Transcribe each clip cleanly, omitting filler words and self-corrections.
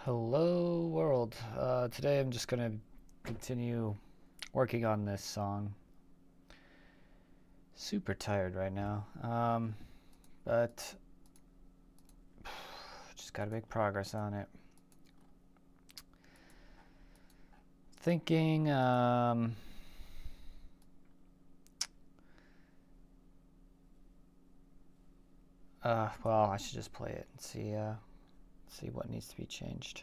Hello world. Today I'm just gonna continue working on this song. Super tired right now, but just gotta make progress on it. Thinking, well, I should just play it and see what needs to be changed.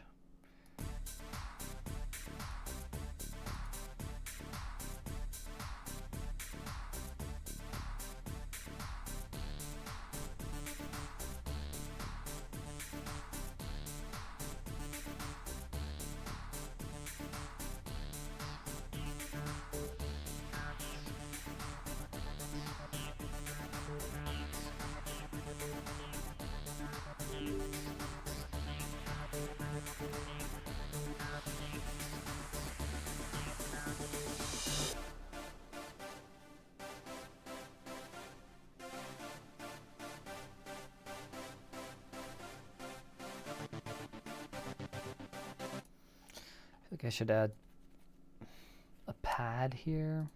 I think I should add a pad here.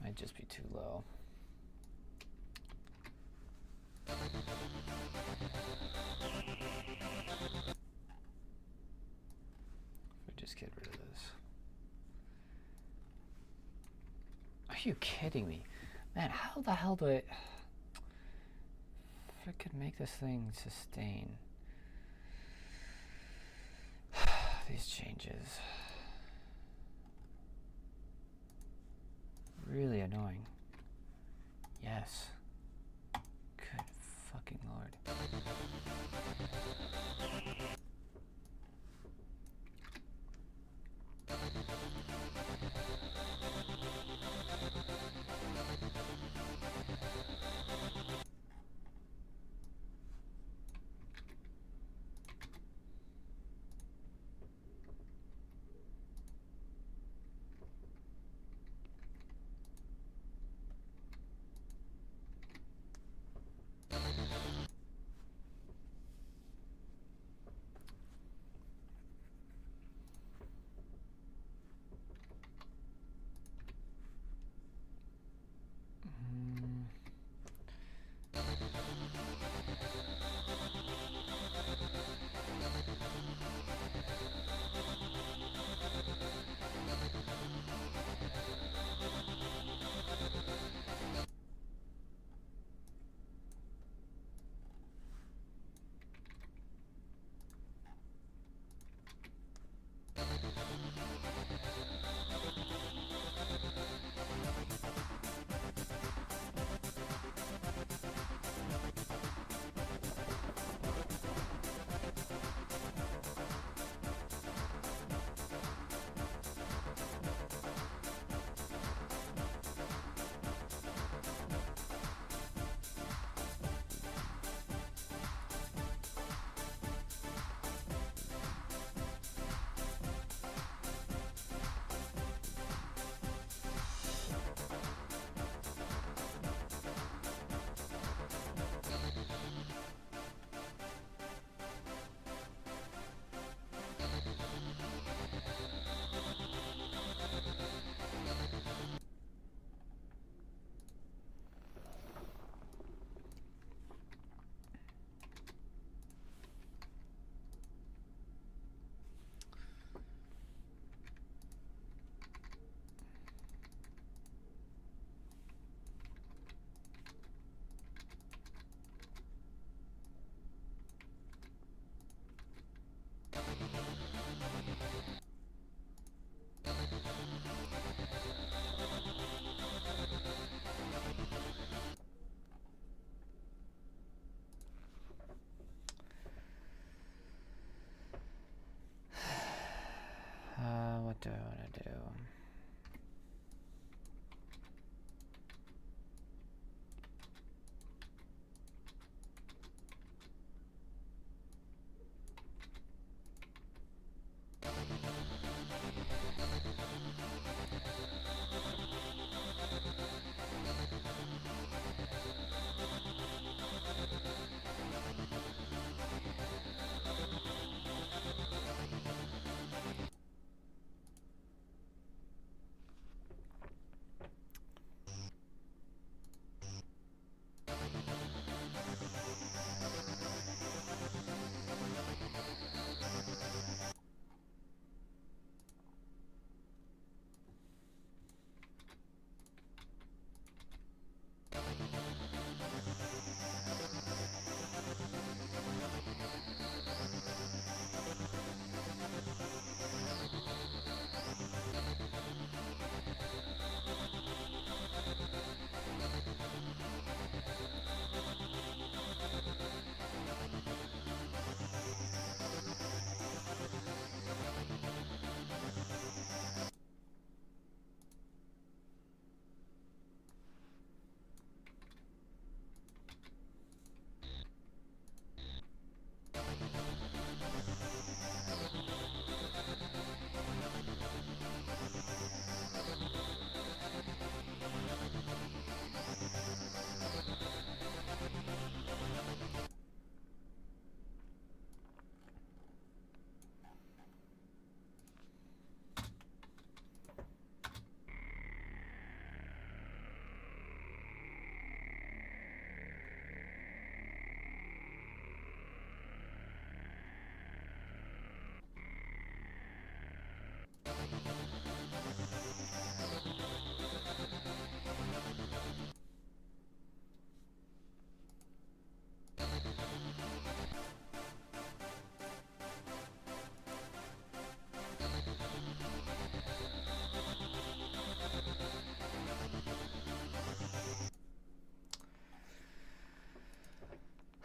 Might just be too low. If we just get rid of this. Are you kidding me? Man, how the hell do I... If I could make this thing sustain. These changes. Really annoying. Yes. Good fucking lord. What do I want to do?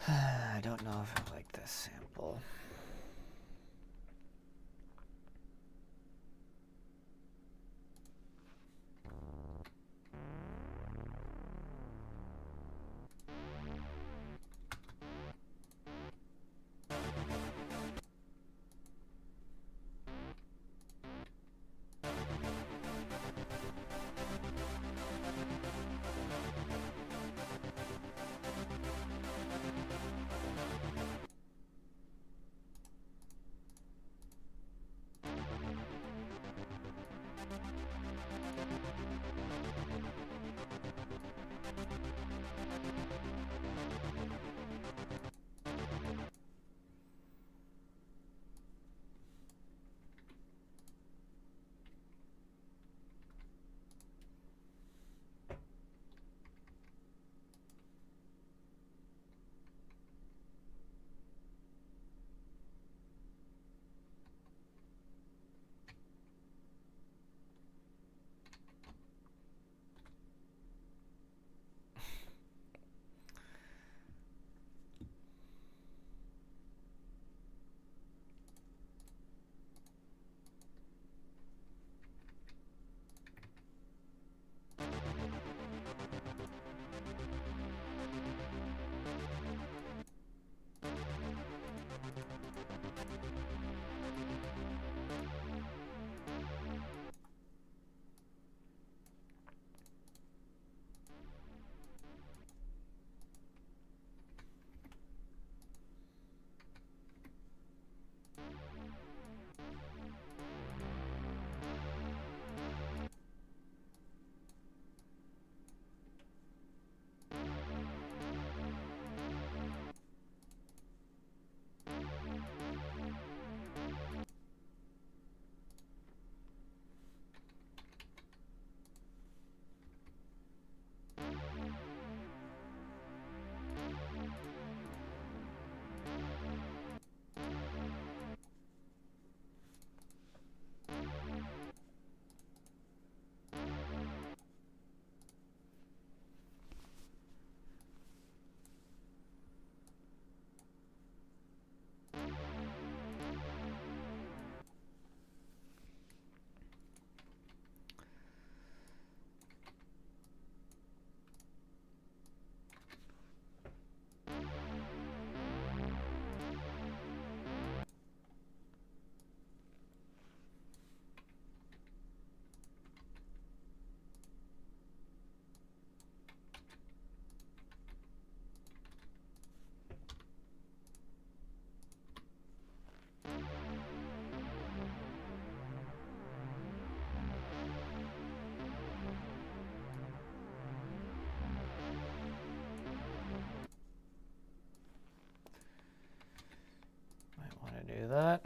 I don't know if I like this sample. that.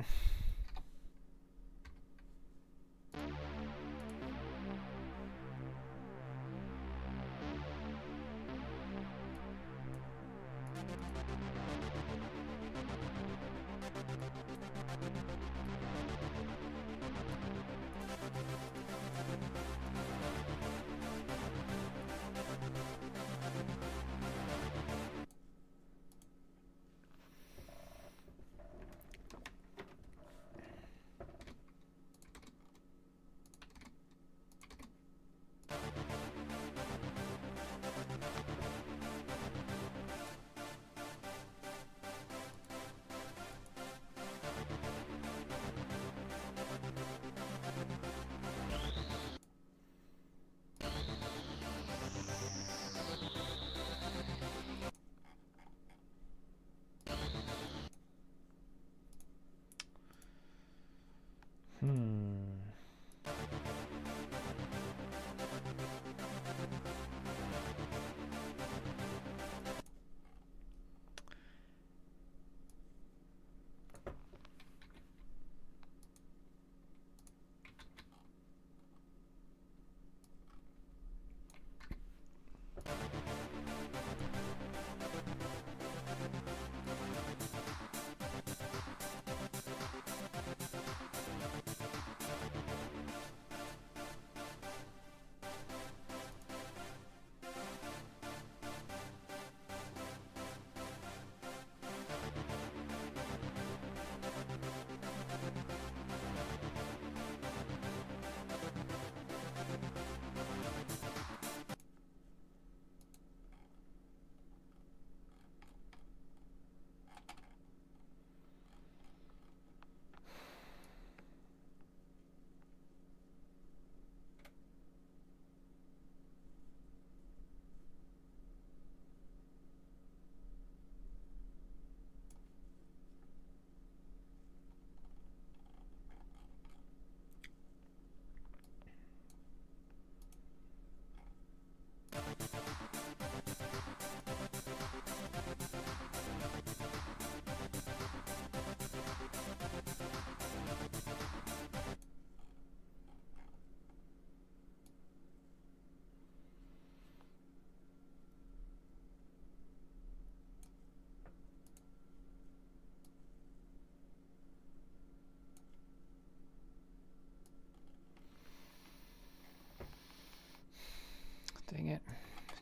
Dang it.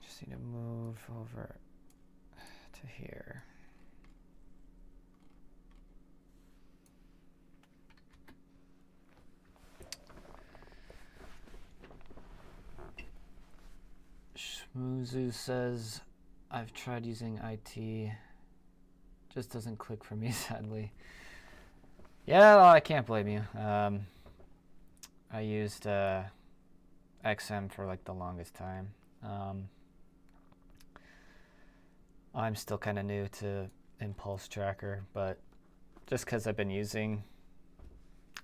Just need to move over to here. Schmoozu says, I've tried using IT. Just doesn't click for me, sadly. Yeah, well, I can't blame you. I used XM for like the longest time. I'm still kind of new to Impulse Tracker, but just because I've been using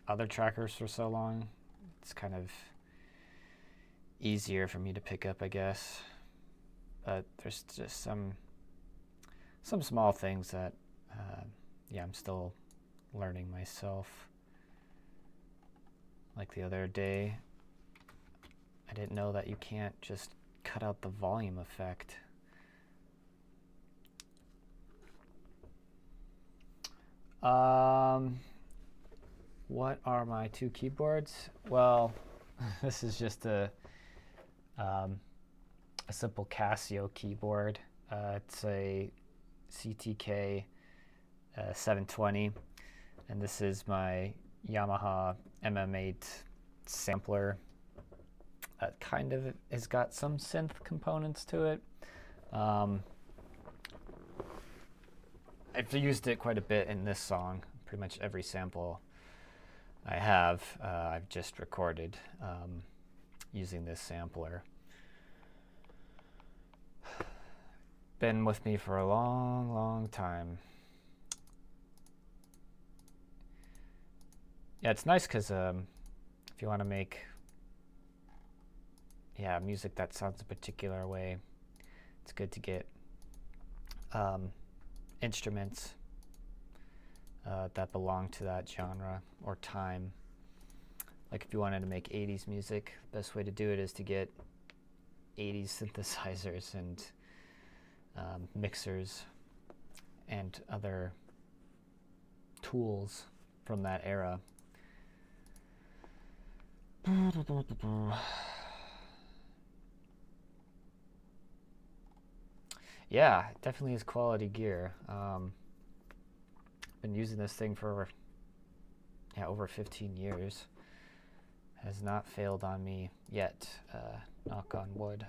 other trackers for so long, it's kind of easier for me to pick up, I guess. But there's just some small things that, yeah, I'm still learning myself. Like the other day, I didn't know that you can't just cut out the volume effect. What are my two keyboards? Well, this is just a simple Casio keyboard. It's a CTK 720, and this is my Yamaha MM8 sampler. Kind of has got some synth components to it. I've used it quite a bit in this song. Pretty much every sample I have, I've just recorded using this sampler. Been with me for a long, long time. Yeah, it's nice because if you want to make music that sounds a particular way, it's good to get instruments that belong to that genre or time. Like if you wanted to make 80s music, the best way to do it is to get 80s synthesizers and mixers and other tools from that era. Yeah, it definitely is quality gear. Been using this thing for over 15 years. Has not failed on me yet. Knock on wood.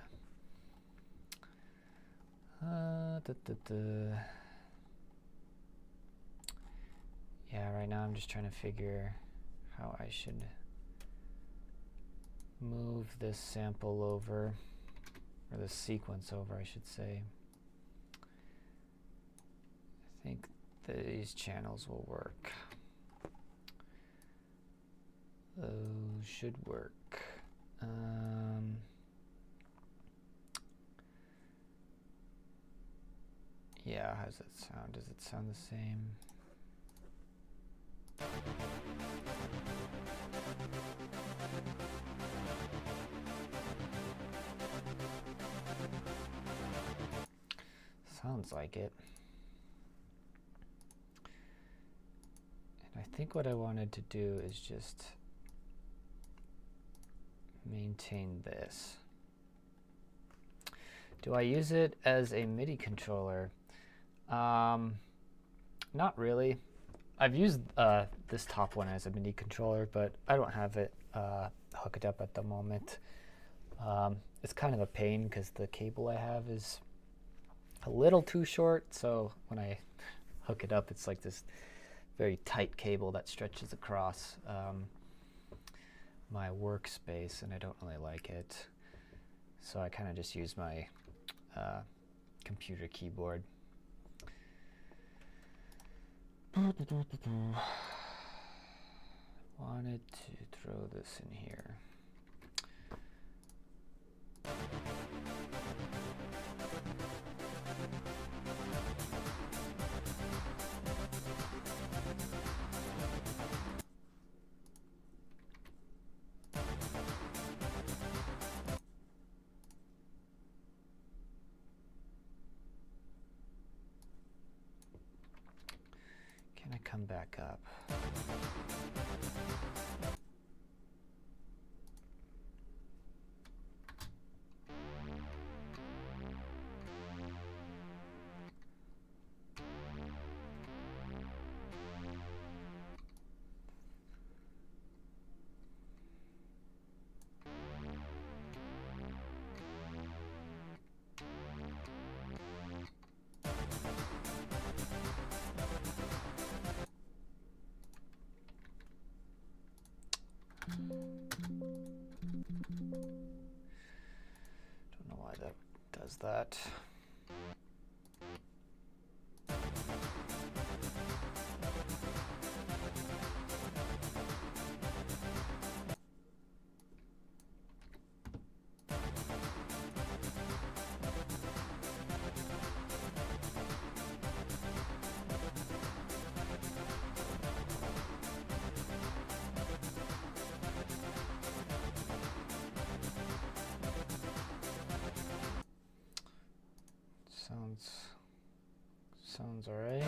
Yeah, right now I'm just trying to figure how I should move this sample over, or this sequence over, I should say. I think these channels will work. Those should work. Yeah, how does it sound? Does it sound the same? Sounds like it. And I think what I wanted to do is just maintain this. Do I use it as a MIDI controller? Not really. I've used this top one as a MIDI controller, but I don't have it hooked up at the moment. It's kind of a pain because the cable I have is a little too short, so when I hook it up, it's like this very tight cable that stretches across my workspace, and I don't really like it. So I kind of just use my computer keyboard. Wanted to throw this in here. Can I come back up? Don't know why that does that. Sounds all right.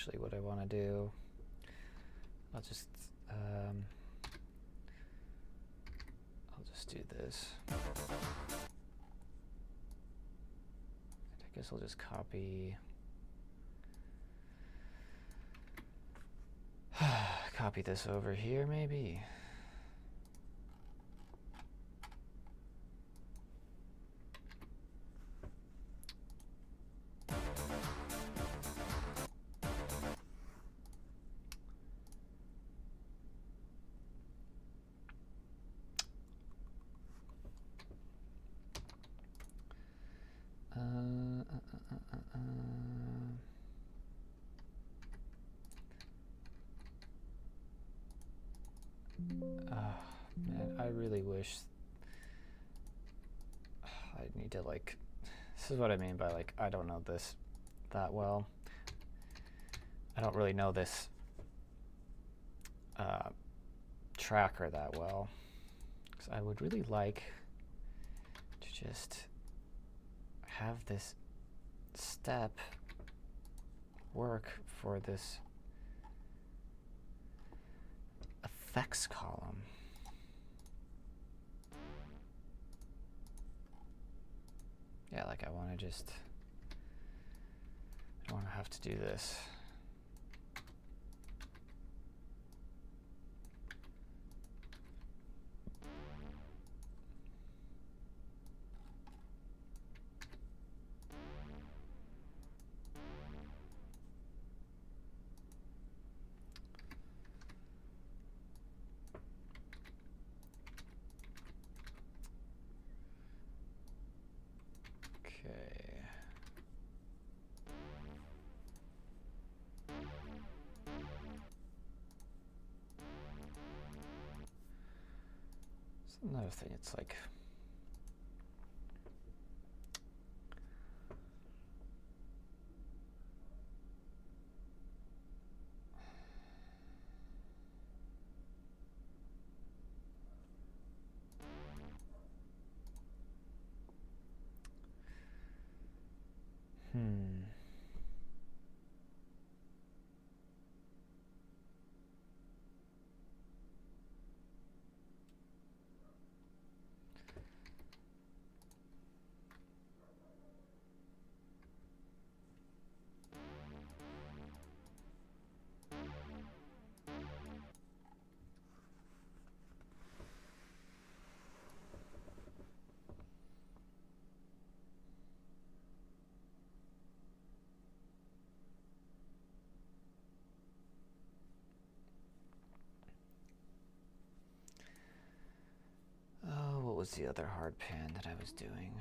actually what I want to do. I'll just do this. I guess I'll just copy copy this over here maybe. Man, I really wish I need to, like, this is what I mean by, like, I don't know this that well. I don't really know this tracker that well, because I would really like to just have this step work for this effects column. Yeah, like I want to just, I don't want to have to do this. Another thing, it's like what was the other hard pan that I was doing?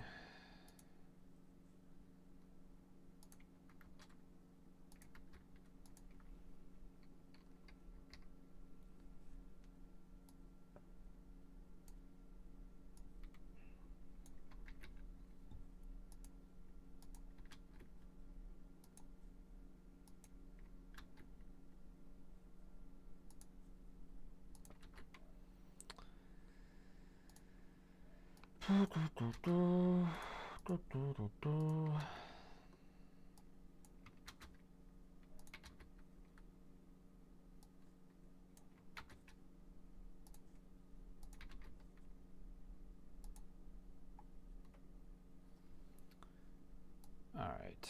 All right.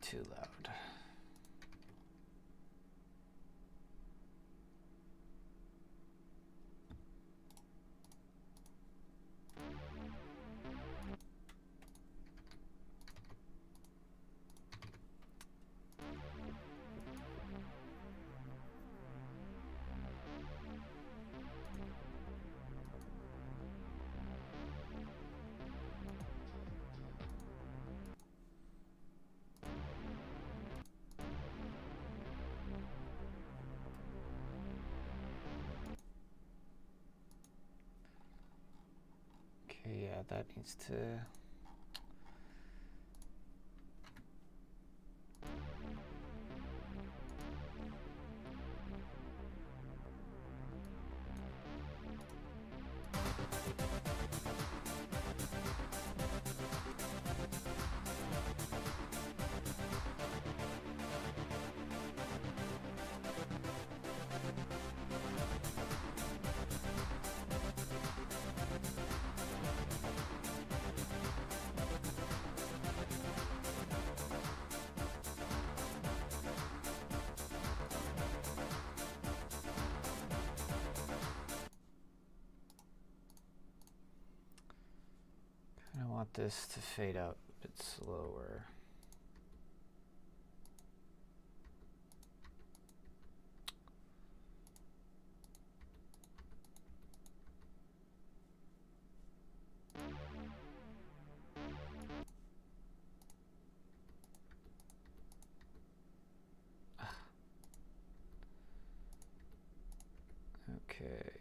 too loud. Yeah, that needs to... I want this to fade out a bit slower. Okay.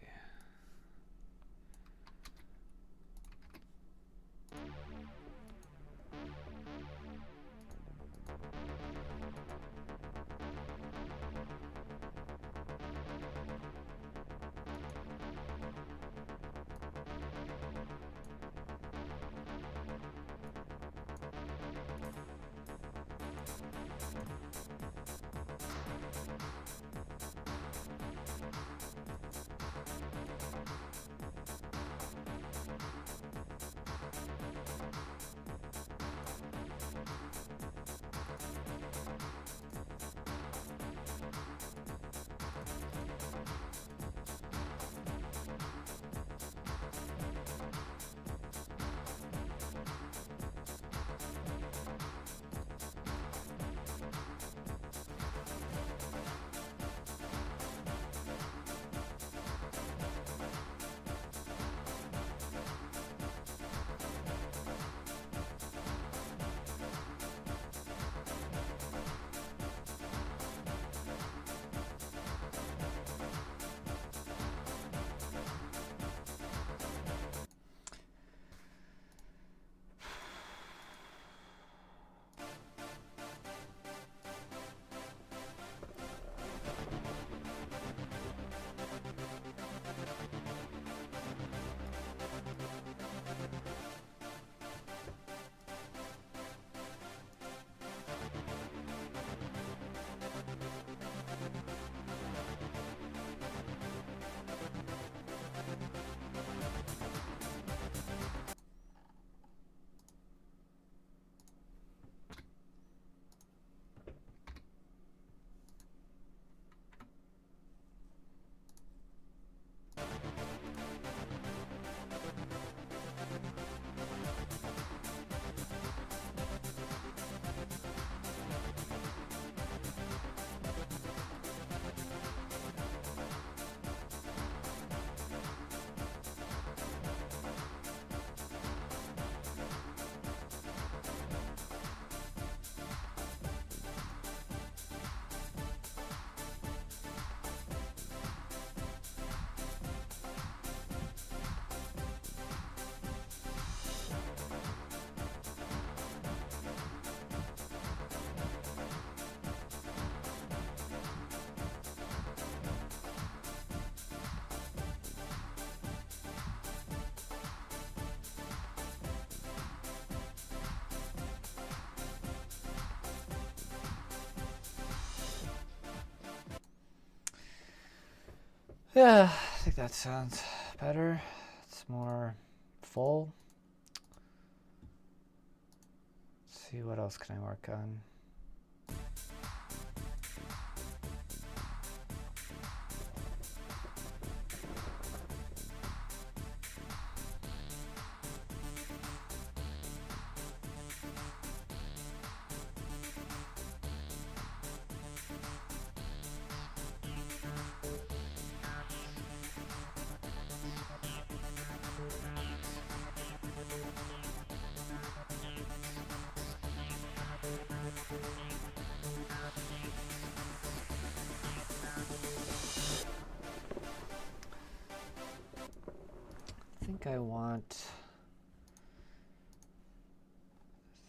Yeah, I think that sounds better. It's more full. Let's see, what else can I work on?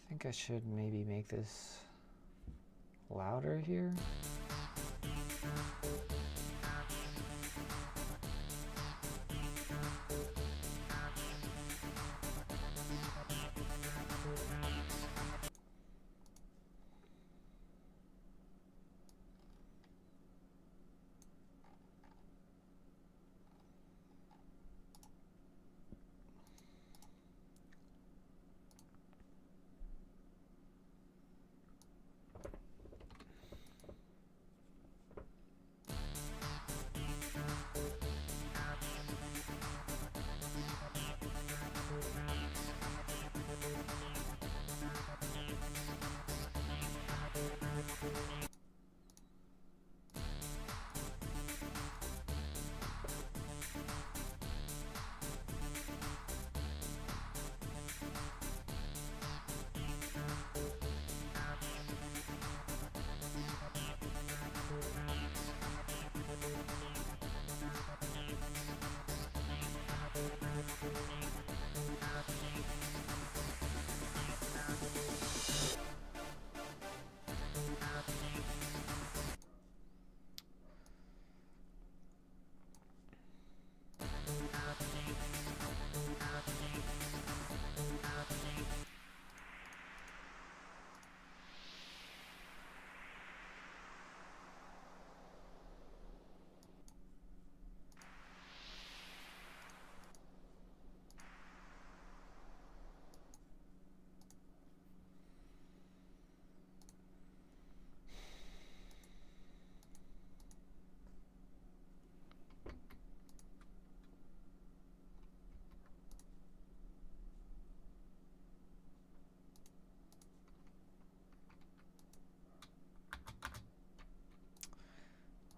think I should maybe make this louder here.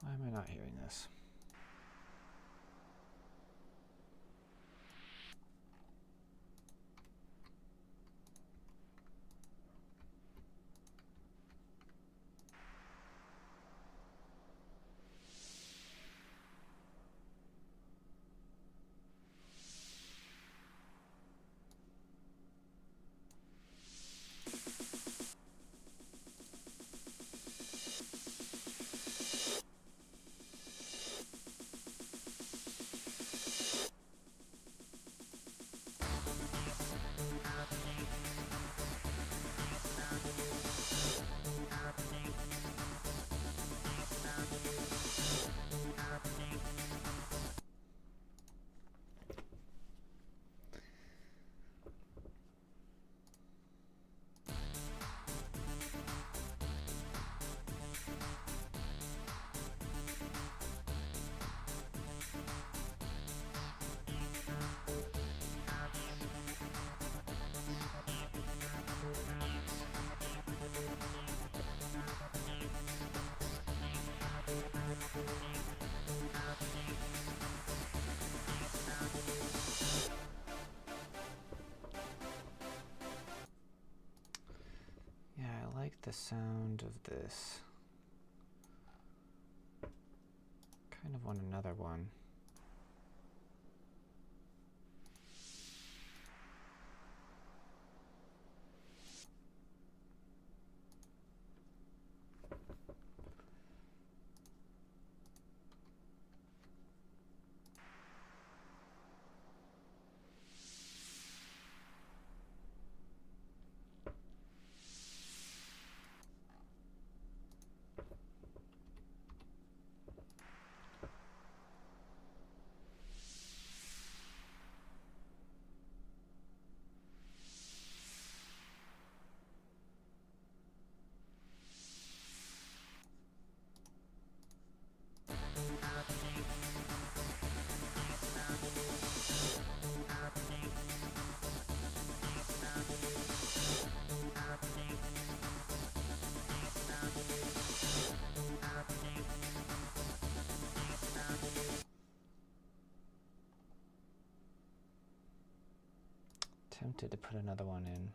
Why am I not hearing this? Yeah, I like the sound of this. Kind of want another one. Tempted to put another one in.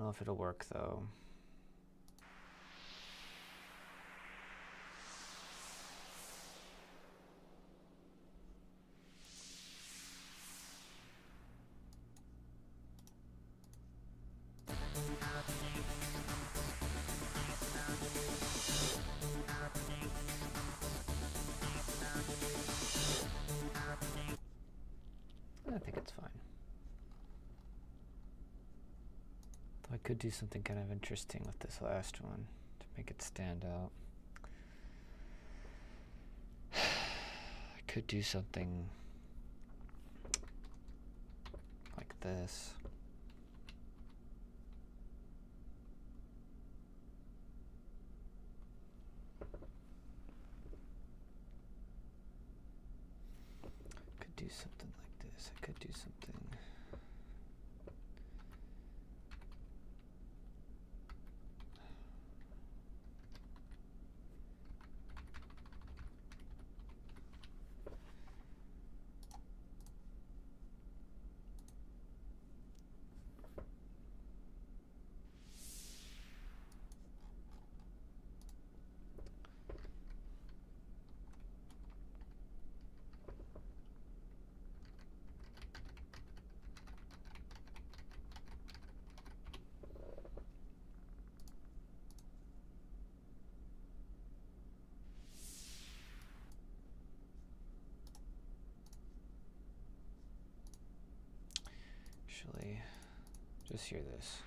know if it'll work though. I think it's fine. Though I could do something kind of interesting with this last one to make it stand out. I could do something like this. Could do something like this. I could do something. Actually, just hear this.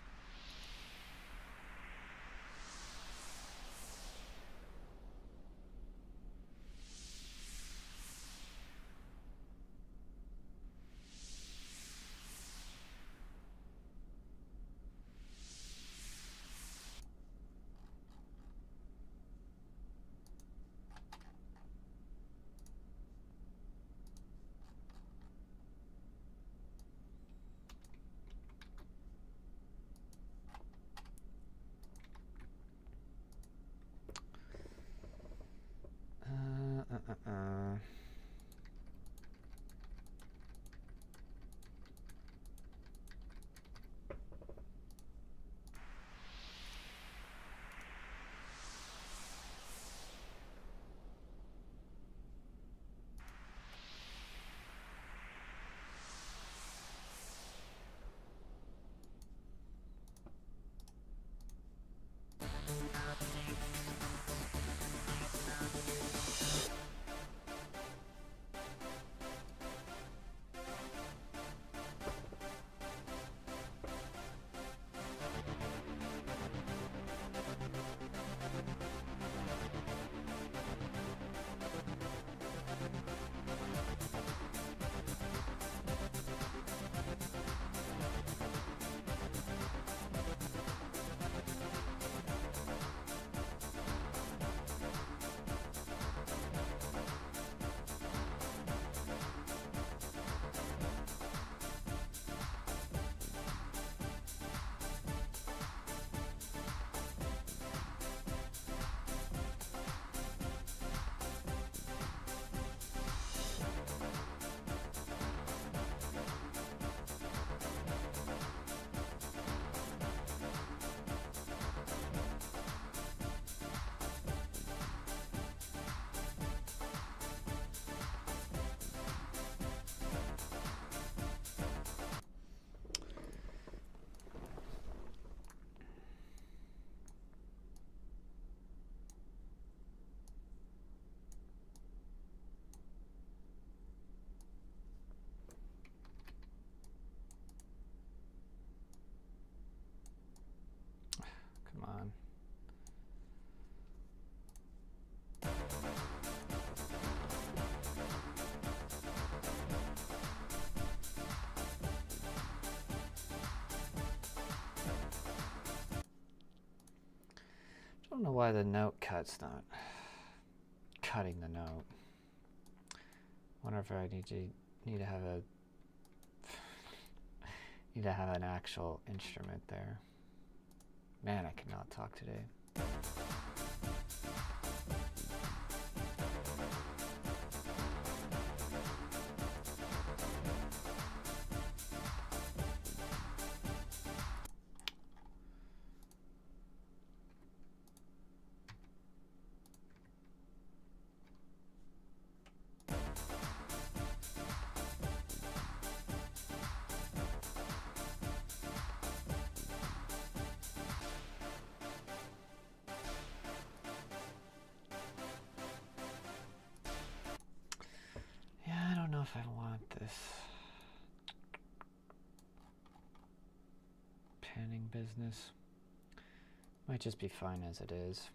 Come on. I don't know why the note cut's not cutting the note. Wonder if I need to have an actual instrument there. Man, I cannot talk today. if I want this panning business. Might just be fine as it is.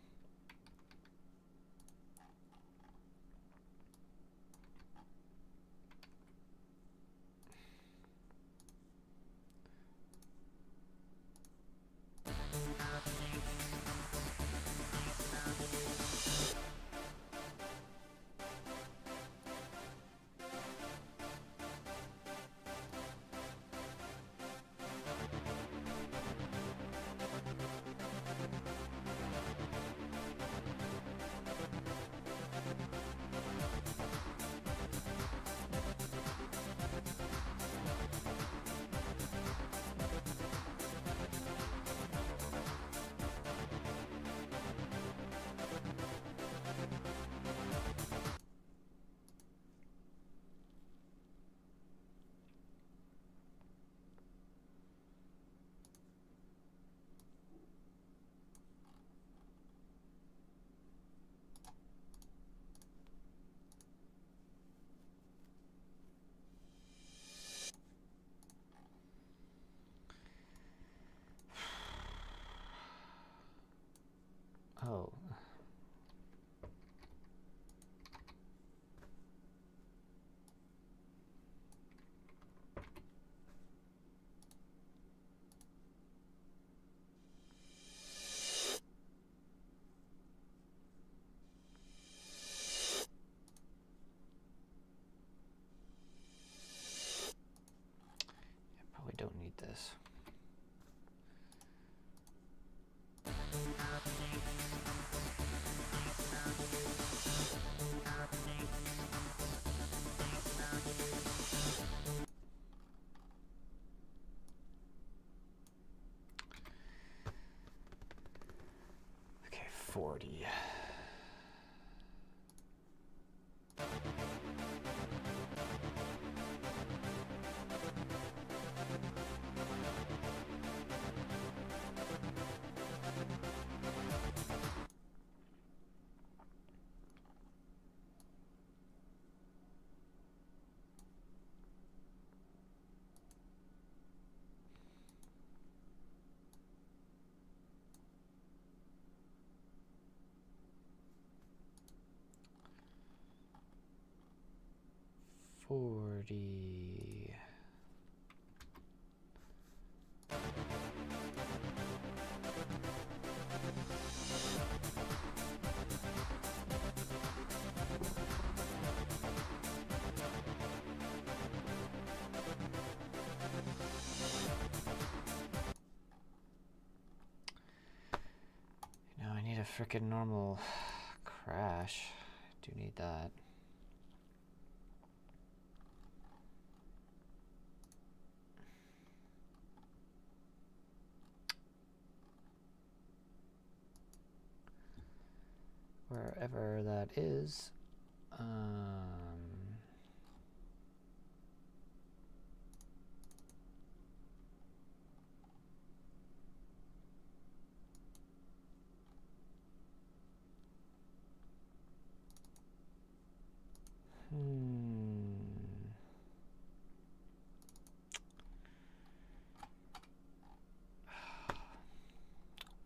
Oh. I probably don't need this. Okay, 40. Now I need a frickin' normal crash. I do need that. Wherever that is.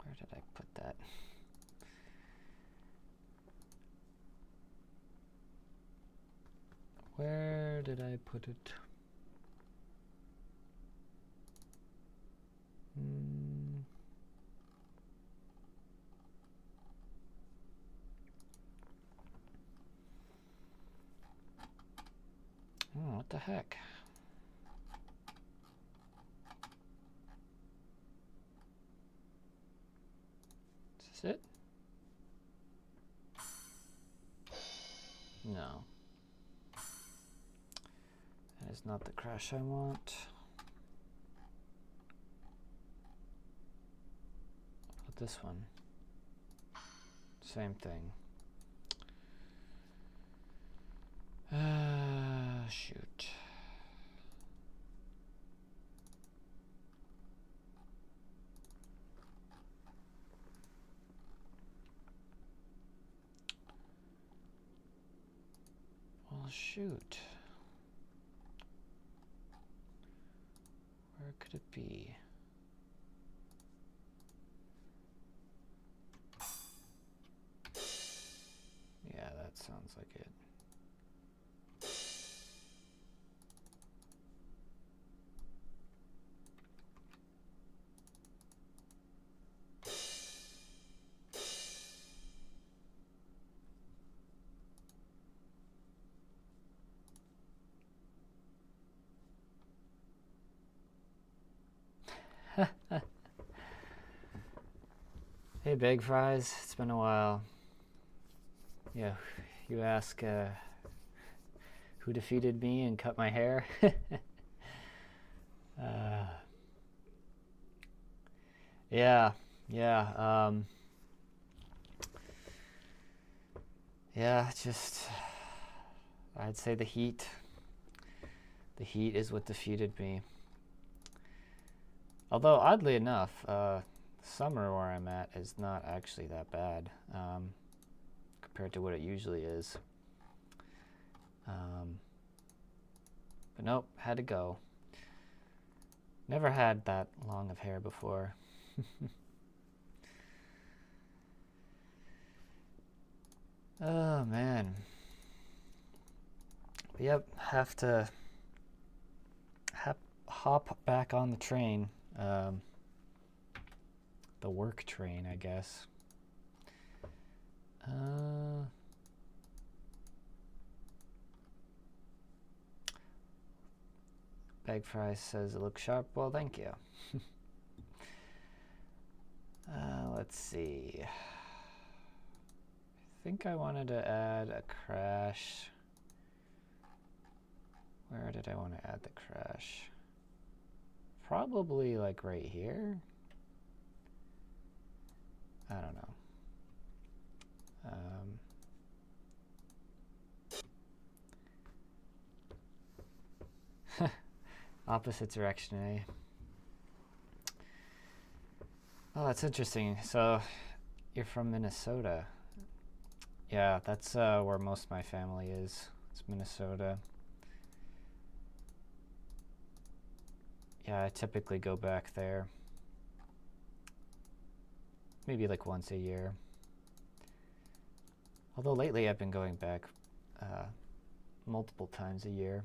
Where did I put that? Where did I put it? Oh, what the heck? Is this it? No. That is not the crash I want. What about this one? Same thing. Shoot. Well, shoot. Where could it be? Yeah, that sounds like it. Hey, Big Fries, it's been a while. Yeah, you ask who defeated me and cut my hair? Yeah, yeah, yeah, just, I'd say the heat. The heat is what defeated me. Although, oddly enough, summer where I'm at is not actually that bad compared to what it usually is. But nope, had to go. Never had that long of hair before. Oh man. Yep, have to hop back on the train. The work train, I guess. Bag Fry says it looks sharp. Well, thank you. Let's see. I think I wanted to add a crash. Where did I want to add the crash? Probably like right here. I don't know. Opposite direction, eh? Oh, that's interesting. So, you're from Minnesota. Yeah, that's where most of my family is. It's Minnesota. Yeah, I typically go back there. Maybe like once a year. Although lately I've been going back multiple times a year.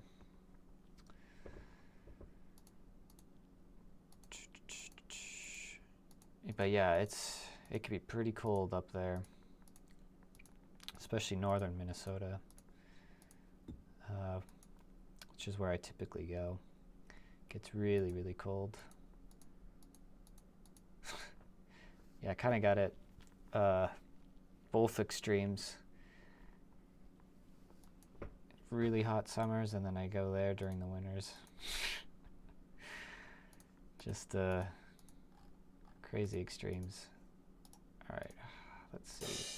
But yeah, it can be pretty cold up there, especially northern Minnesota, which is where I typically go. It gets really, really cold. Yeah, I kind of got it both extremes. Really hot summers, and then I go there during the winters. Just crazy extremes. All right, let's see.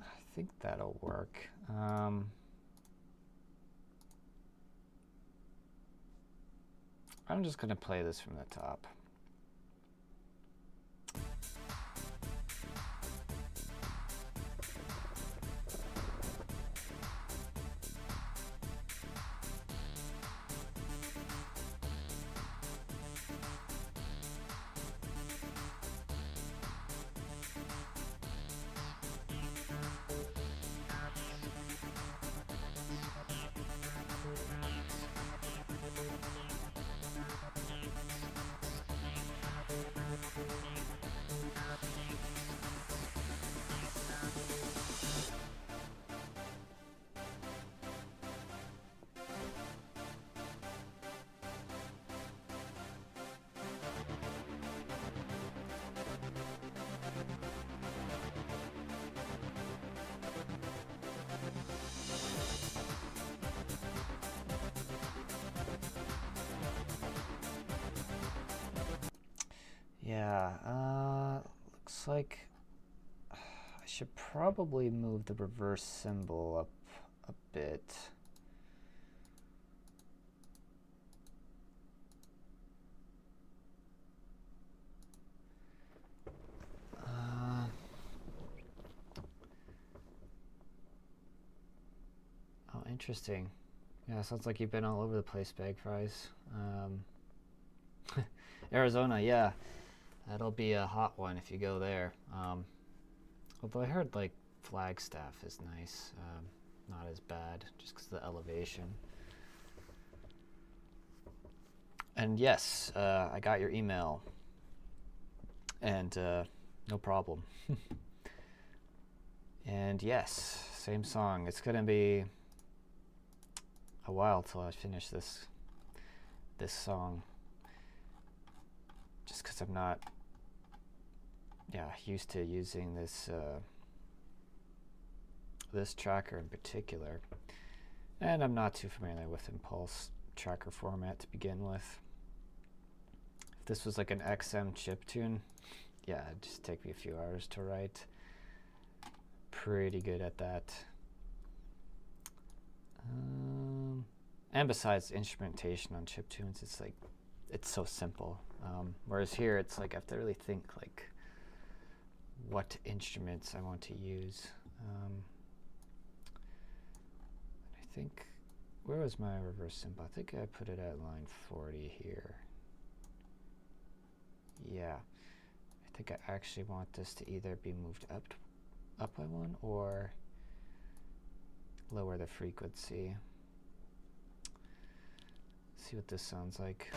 I think that'll work. I'm just gonna play this from the top. Yeah, looks like I should probably move the reverse symbol up a bit. Oh, interesting. Yeah, sounds like you've been all over the place, Bag Fries. Arizona, yeah. That'll be a hot one if you go there. Although I heard like Flagstaff is nice. Not as bad, just because of the elevation. And yes, I got your email. And no problem. And yes, same song. It's gonna be a while till I finish this song. Just because I'm not, used to using this this tracker in particular, and I'm not too familiar with Impulse tracker format to begin with. If this was like an XM chiptune, yeah, it'd just take me a few hours to write. Pretty good at that. And besides instrumentation on chiptunes, it's like, it's so simple. Whereas here, it's like I have to really think like what instruments I want to use. I think, where was my reverse cymbal? I think I put it at line 40 here. Yeah, I think I actually want this to either be moved up by one or lower the frequency. See what this sounds like.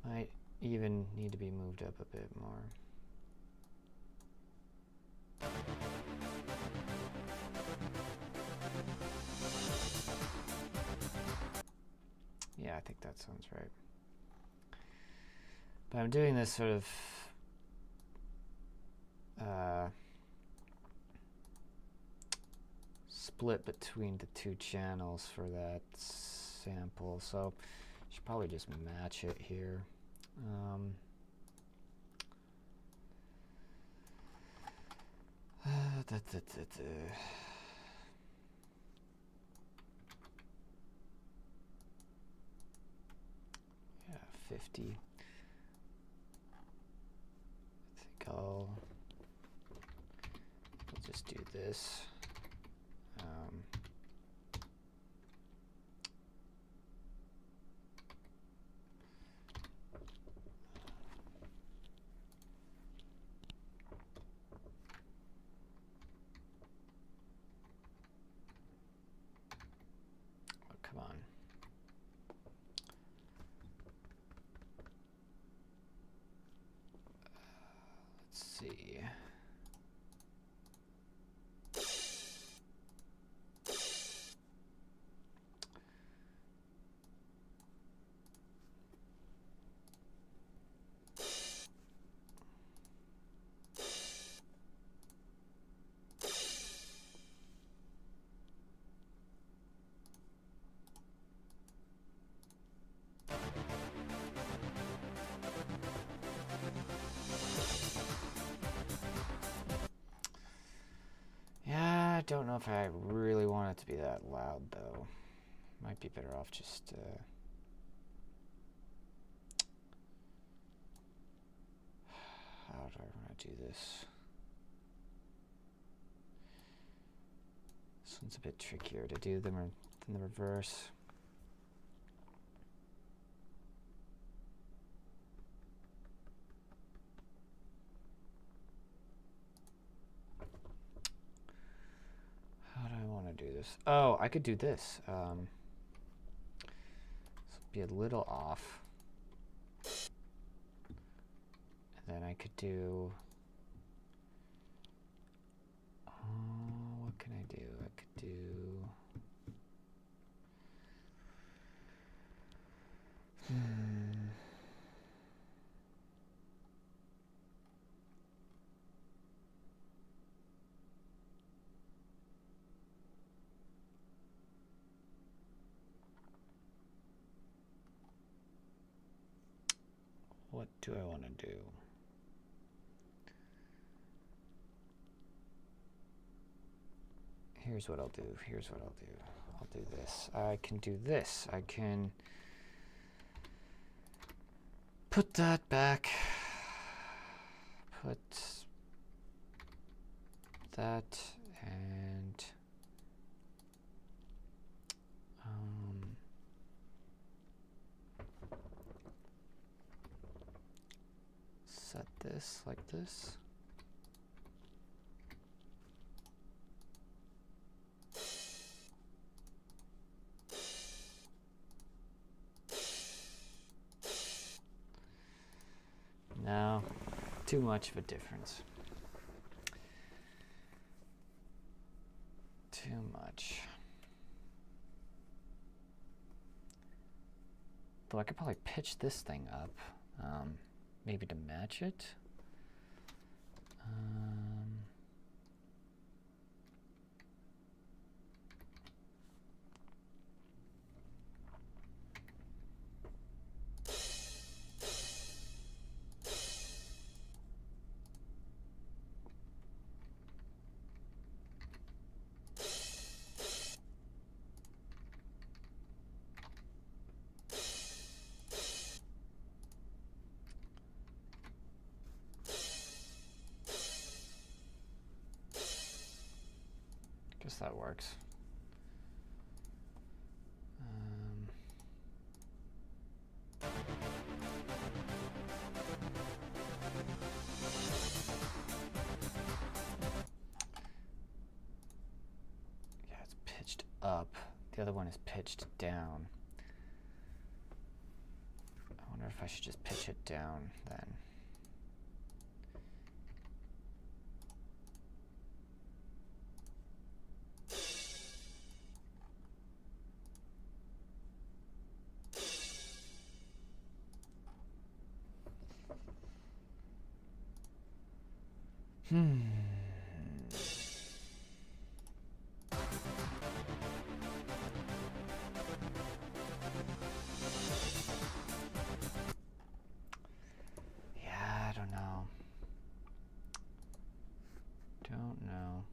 Might even need to be moved up a bit more. Yeah, I think that sounds right. But I'm doing this sort of split between the two channels for that sample, so I should probably just match it here. Yeah, 50. I think I'll just do this. Oh, come on. Let's see. Yeah, I don't know if I really want it to be that loud, though. Might be better off just how do I want to do this? This one's a bit trickier to do than the reverse. How do I want to do this? Oh, I could do this. This would be a little off. And then I could do... what can I do? I could do... What do I want to do? Here's what I'll do. Here's what I'll do. I'll do this. I can do this. I can put that back. Put that and set this like this. No, too much of a difference. Too much. Though I could probably pitch this thing up, maybe to match it. Guess that works. Yeah, it's pitched up. The other one is pitched down. I wonder if I should just pitch it down then. Yeah, I don't know. Don't know.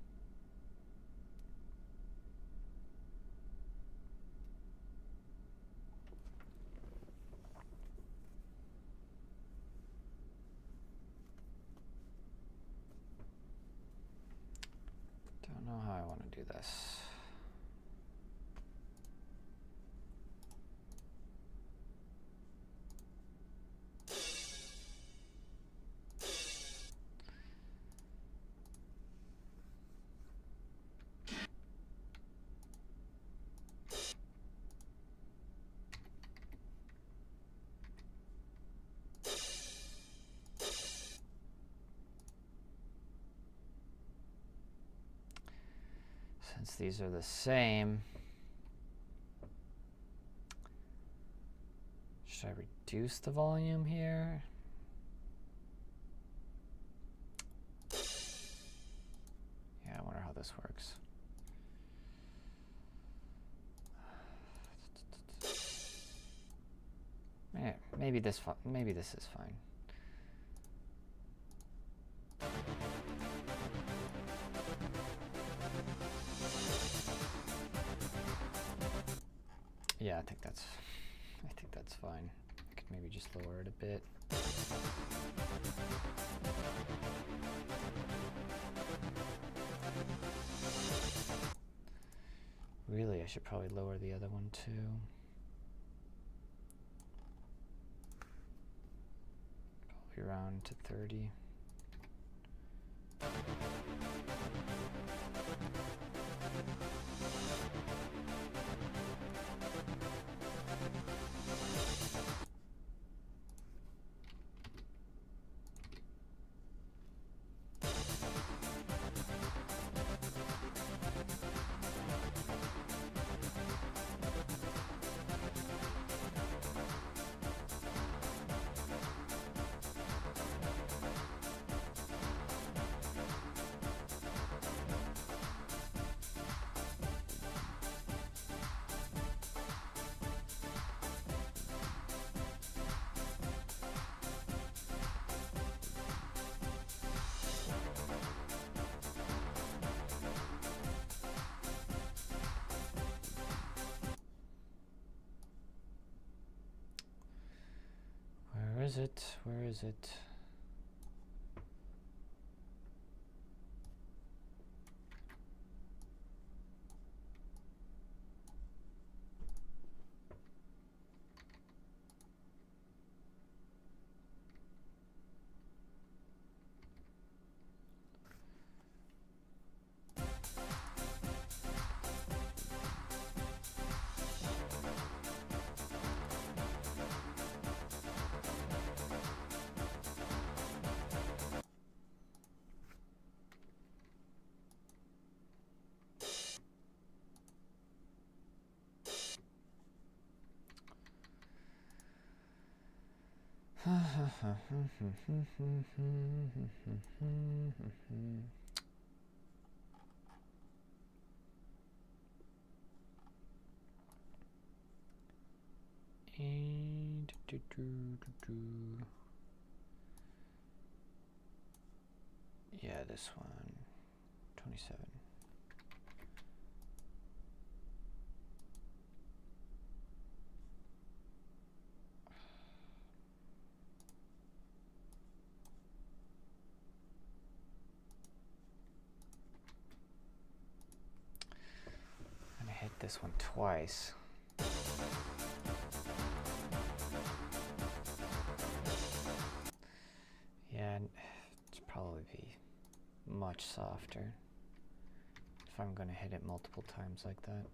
Don't know how I want to do this. Since these are the same, should I reduce the volume here? Yeah, I wonder how this works. Maybe this is fine. Yeah, I think that's fine. I could maybe just lower it a bit. Really, I should probably lower the other one too. Probably around to 30. Where is it? Where is it? And yeah, this one, 27. I'm gonna hit this one twice. Yeah, it's probably be much softer if I'm gonna hit it multiple times like that.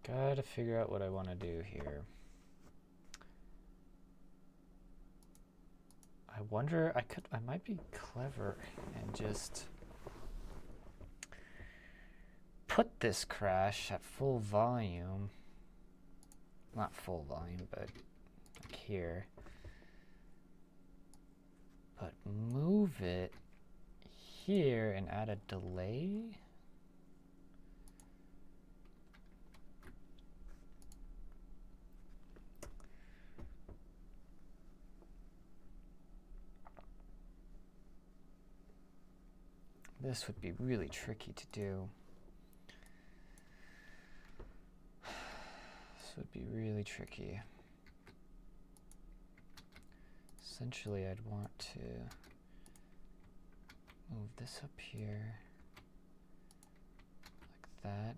Gotta figure out what I want to do here. I wonder, I might be clever and just put this crash at full volume. Not full volume, but like here. But move it here and add a delay. This would be really tricky to do. This would be really tricky. Essentially, I'd want to move this up here like that.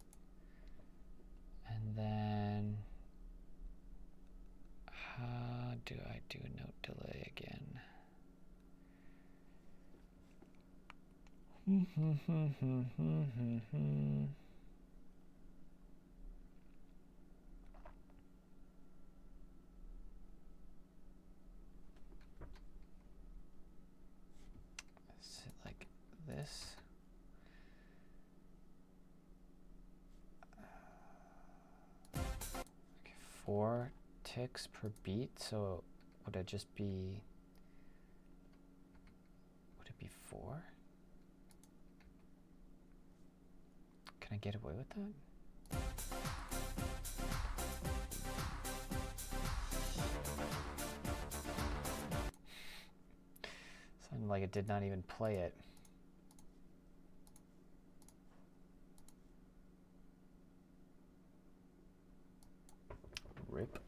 And then how do I do note delay again? Sit like this. Okay, 4 ticks per beat, so would it just be, would it be 4? Can I get away with that? Sounded like it did not even play it. Rip.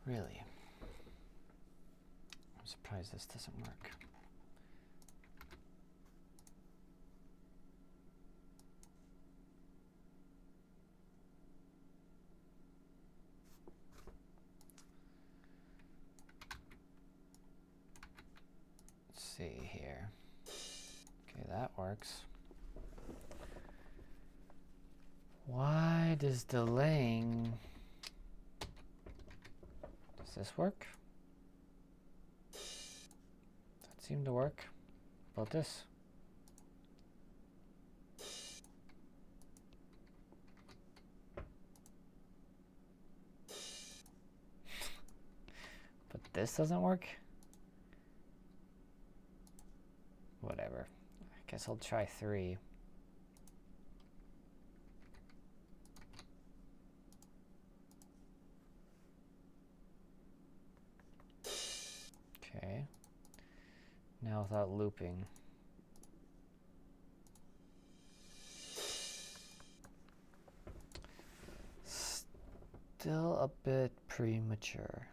Really? I'm surprised this doesn't work. see here. Okay, that works. Why does delaying... Does this work? That seemed to work. How about this? But this doesn't work? Whatever. I guess I'll try 3. Okay. Now without looping. Still a bit premature.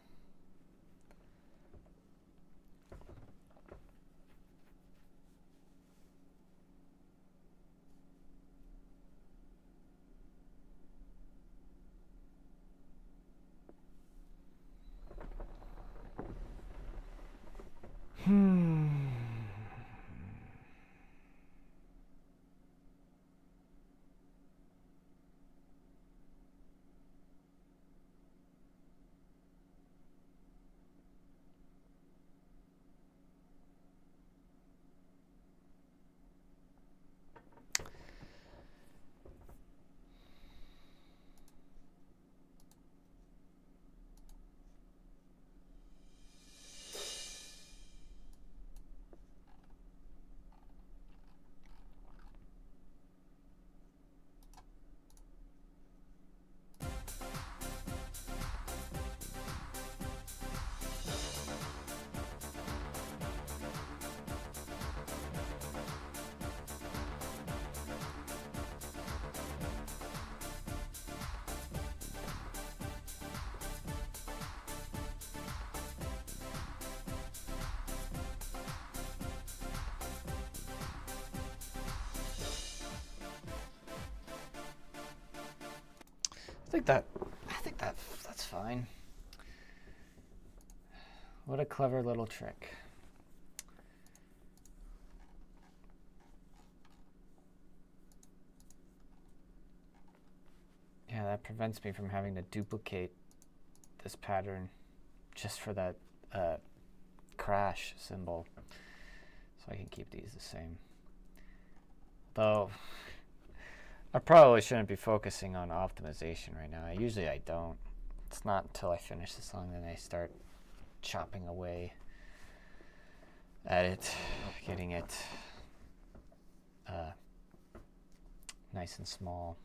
I think that's fine. What a clever little trick. Yeah, that prevents me from having to duplicate this pattern just for that crash symbol. So I can keep these the same. Though I probably shouldn't be focusing on optimization right now. Usually I don't. It's not until I finish the song that I start chopping away at it, getting it nice and small.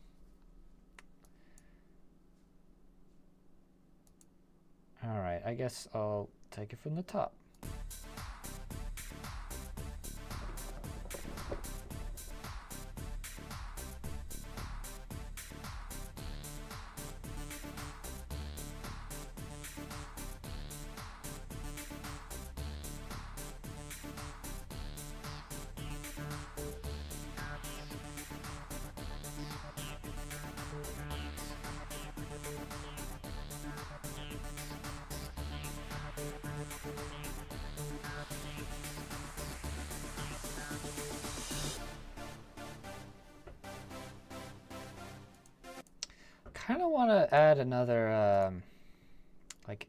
All right, I guess I'll take it from the top. Kind of want to add another like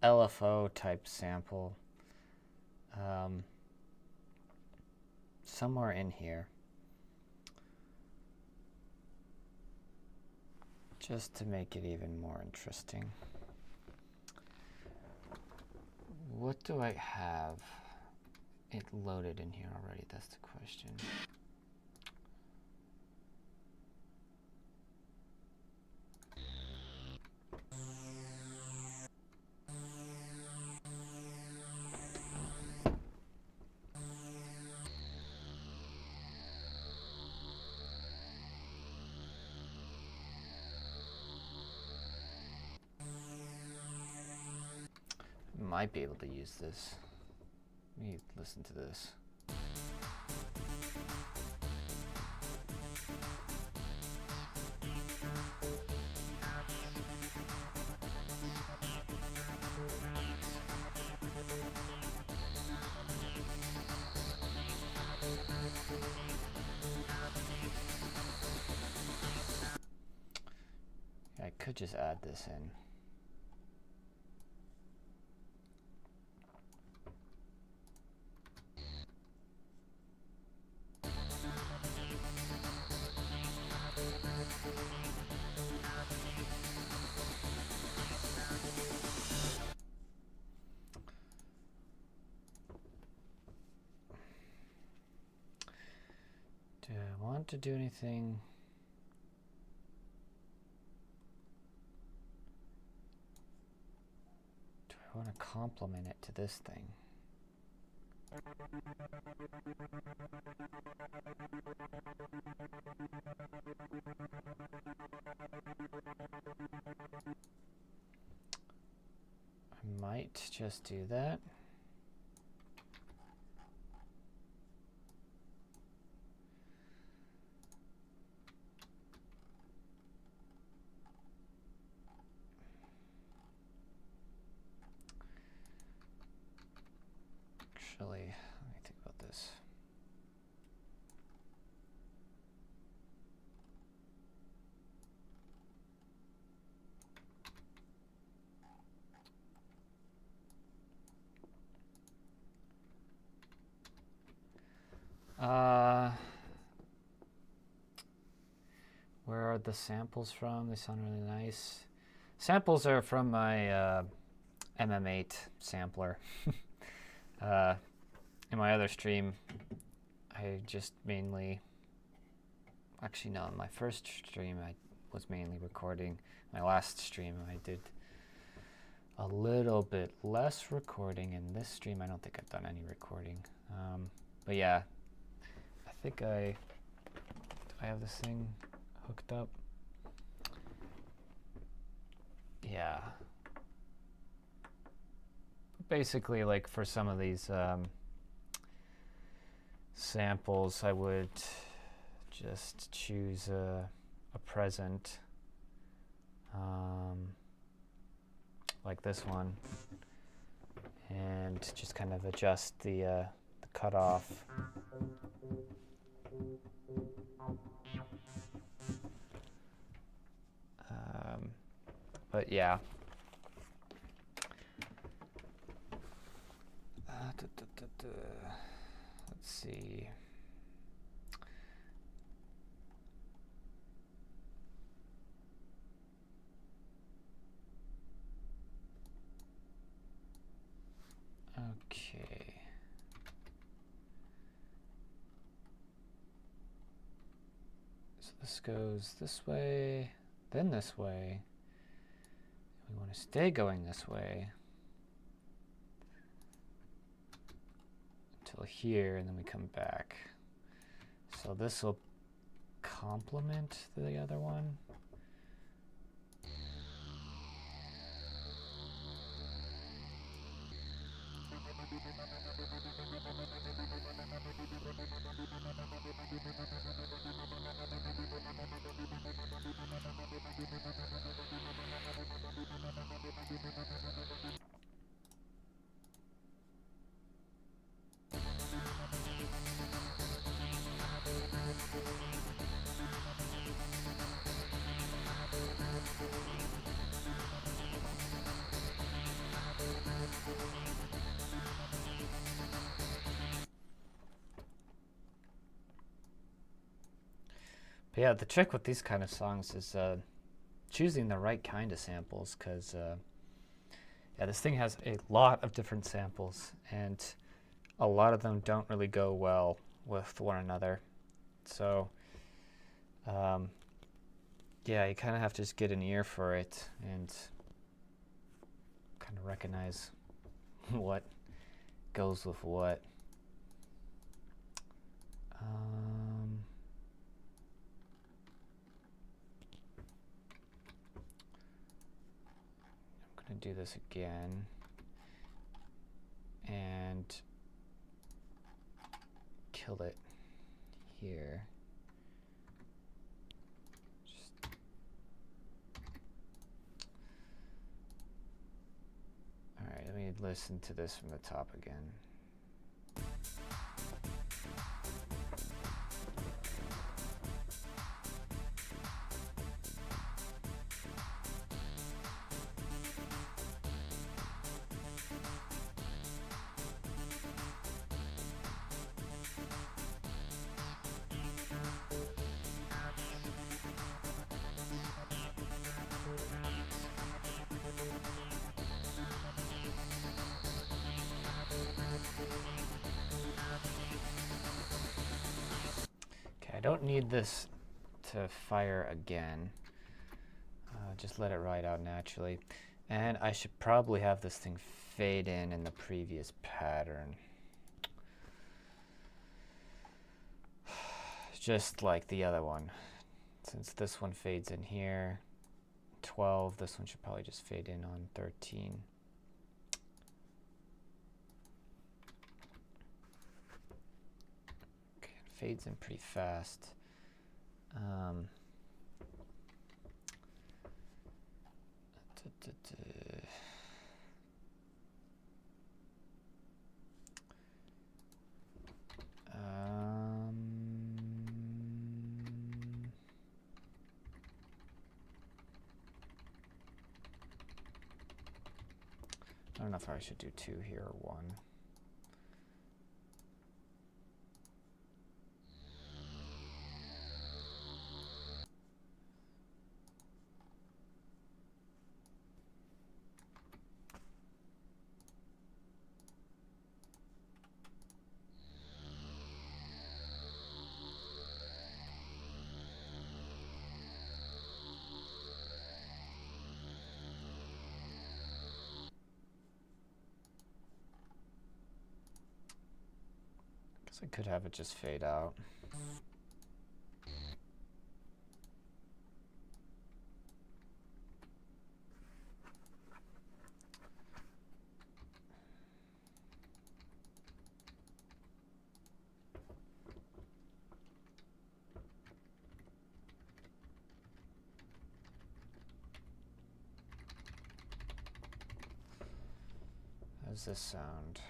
LFO type sample somewhere in here, just to make it even more interesting. What do I have it loaded in here already? That's the question. Might be able to use this. Let me listen to this. could just add this in. Do I want to do anything? Do I want to complement it to this thing? I might just do that. Actually, let me think about this. Where are the samples from? They sound really nice. Samples are from my MM8 sampler. In my other stream, I just mainly, actually no, in my first stream I was mainly recording. My last stream I did a little bit less recording. In this stream I don't think I've done any recording. But yeah, I think do I have this thing hooked up? Yeah. Basically, like for some of these samples, I would just choose a present, like this one, and just kind of adjust the cutoff. But yeah. Let's see. Okay. So this goes this way, then this way. We want to stay going this way until here, and then we come back. So this will complement the other one. But yeah, the trick with these kind of songs is choosing the right kind of samples, because yeah, this thing has a lot of different samples, and a lot of them don't really go well with one another. So yeah, you kind of have to just get an ear for it and kind of recognize what goes with what. I'm going to do this again and kill it here. All right, let me listen to this from the top again. don't need this to fire again. Just let it ride out naturally. And I should probably have this thing fade in the previous pattern. Just like the other one. Since this one fades in here, 12, this one should probably just fade in on 13. Okay, it fades in pretty fast. I don't know if I should do 2 here or 1. I could have it just fade out. How does this sound?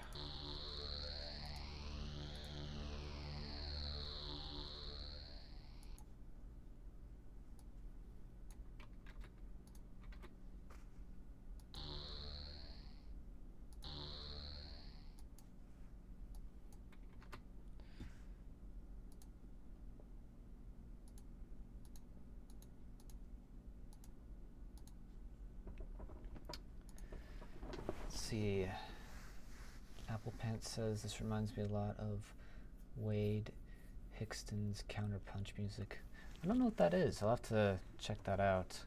See, Apple Pants says this reminds me a lot of Wade Hickston's Counterpunch music. I don't know what that is. I'll have to check that out.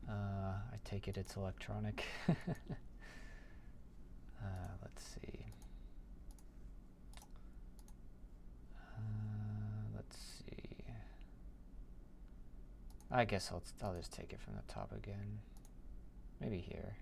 I take it it's electronic. Let's see. Let's see. I guess I'll just take it from the top again. Maybe here.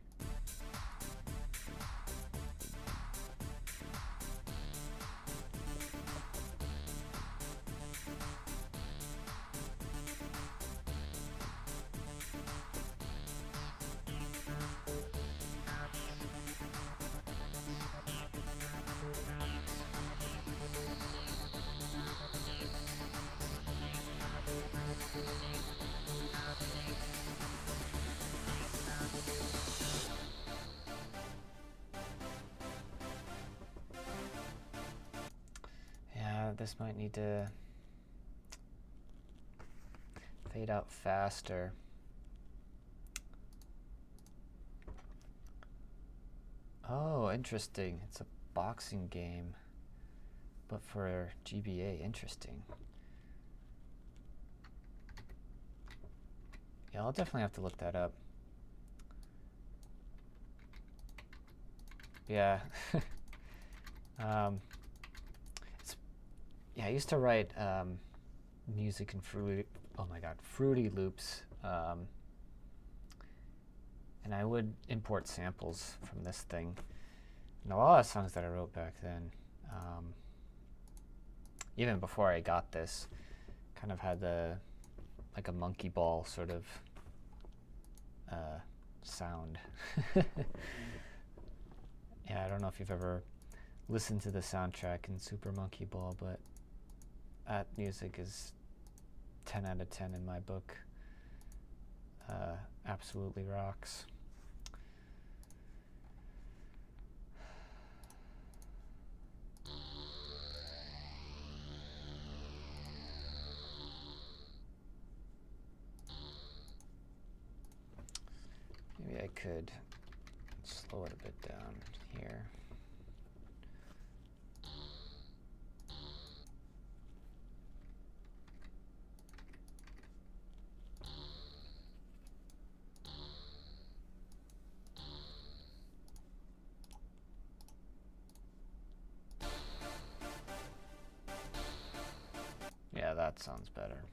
This might need to fade out faster. Oh, interesting. It's a boxing game, but for GBA. Interesting. Yeah, I'll definitely have to look that up. Yeah. Yeah, I used to write music in Fruity Loops, and I would import samples from this thing. And a lot of songs that I wrote back then, even before I got this, kind of had like a monkey ball sort of sound. Yeah, I don't know if you've ever listened to the soundtrack in Super Monkey Ball, but that music is 10 out of 10 in my book. Absolutely rocks. Maybe I could slow it a bit down here. sounds better.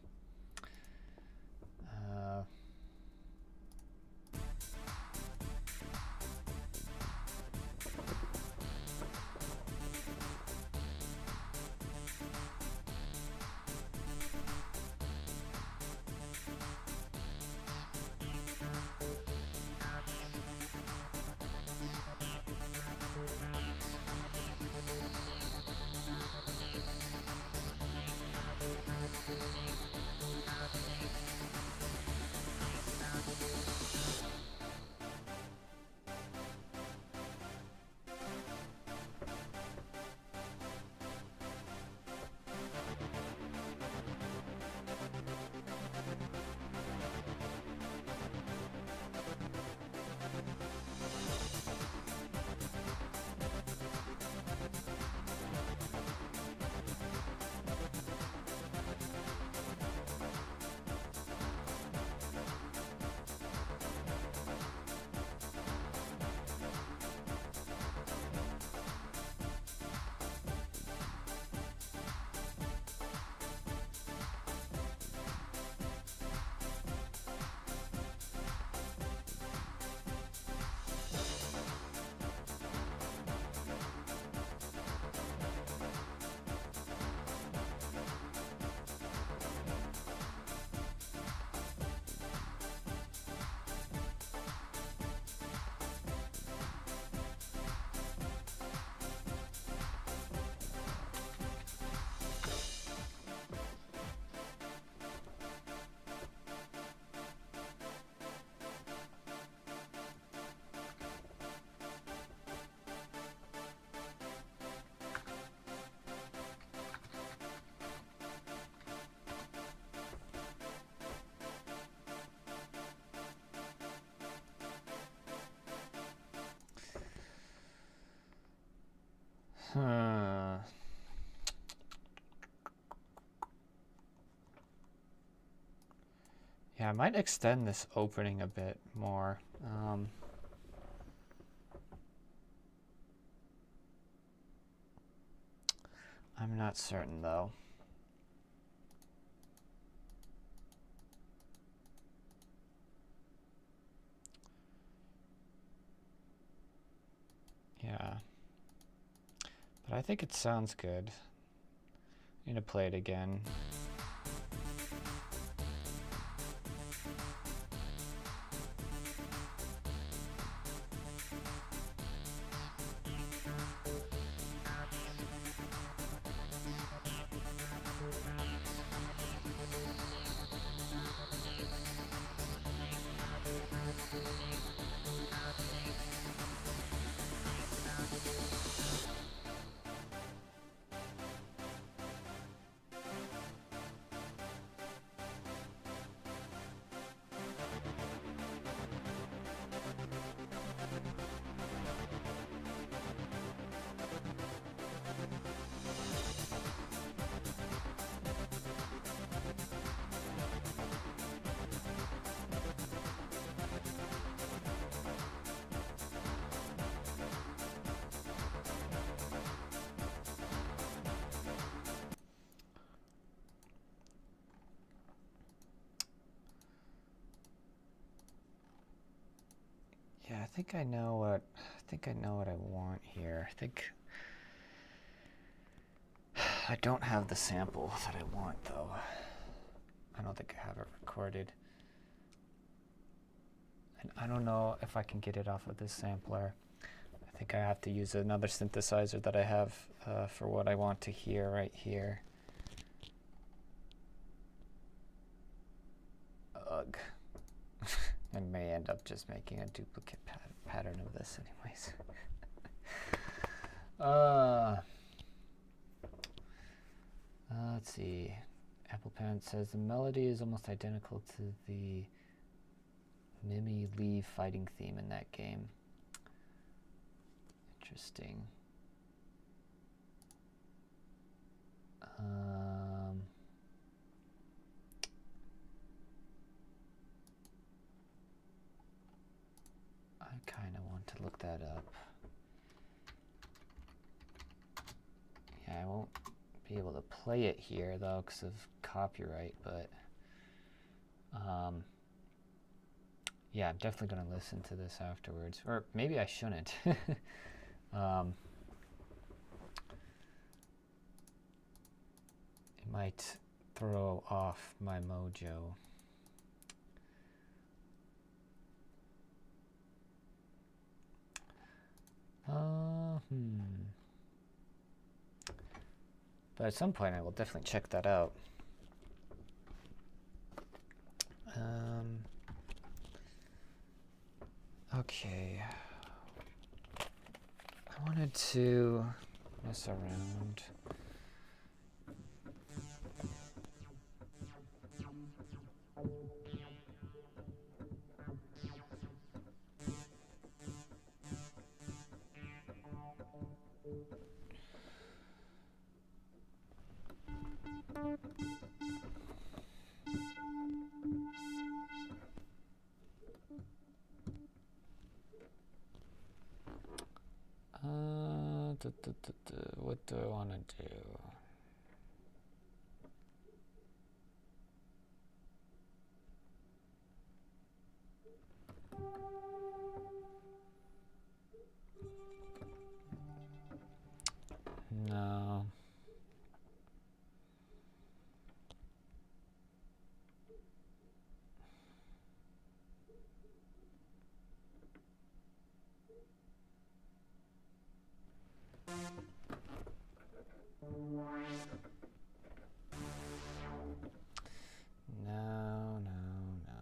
Yeah, I might extend this opening a bit more. I'm not certain though. Yeah. But I think it sounds good. I'm gonna play it again. Yeah, I think I know what I want here. I don't have the sample that I want though. I don't think I have it recorded. And I don't know if I can get it off of this sampler. I think I have to use another synthesizer that I have for what I want to hear right here. Ugh. I may end up just making a duplicate pattern of this anyways. Let's see. Apple Parent says the melody is almost identical to the Mimi Lee fighting theme in that game. Interesting. I kind of want to look that up. Yeah, I won't be able to play it here though because of copyright, but yeah, I'm definitely going to listen to this afterwards. Or maybe I shouldn't. It might throw off my mojo. But at some point I will definitely check that out. Okay. I wanted to mess around. What do I want to do? No. No, no, no.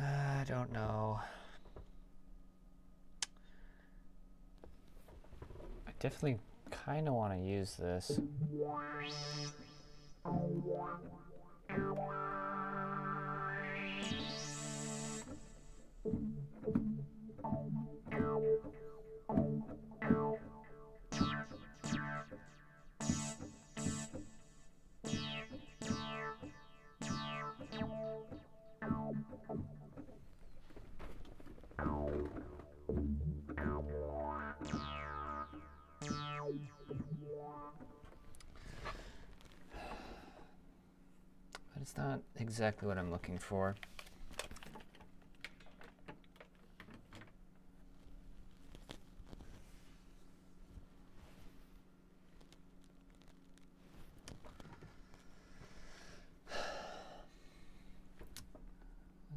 I don't know. I definitely kind of want to use this. But it's not exactly what I'm looking for.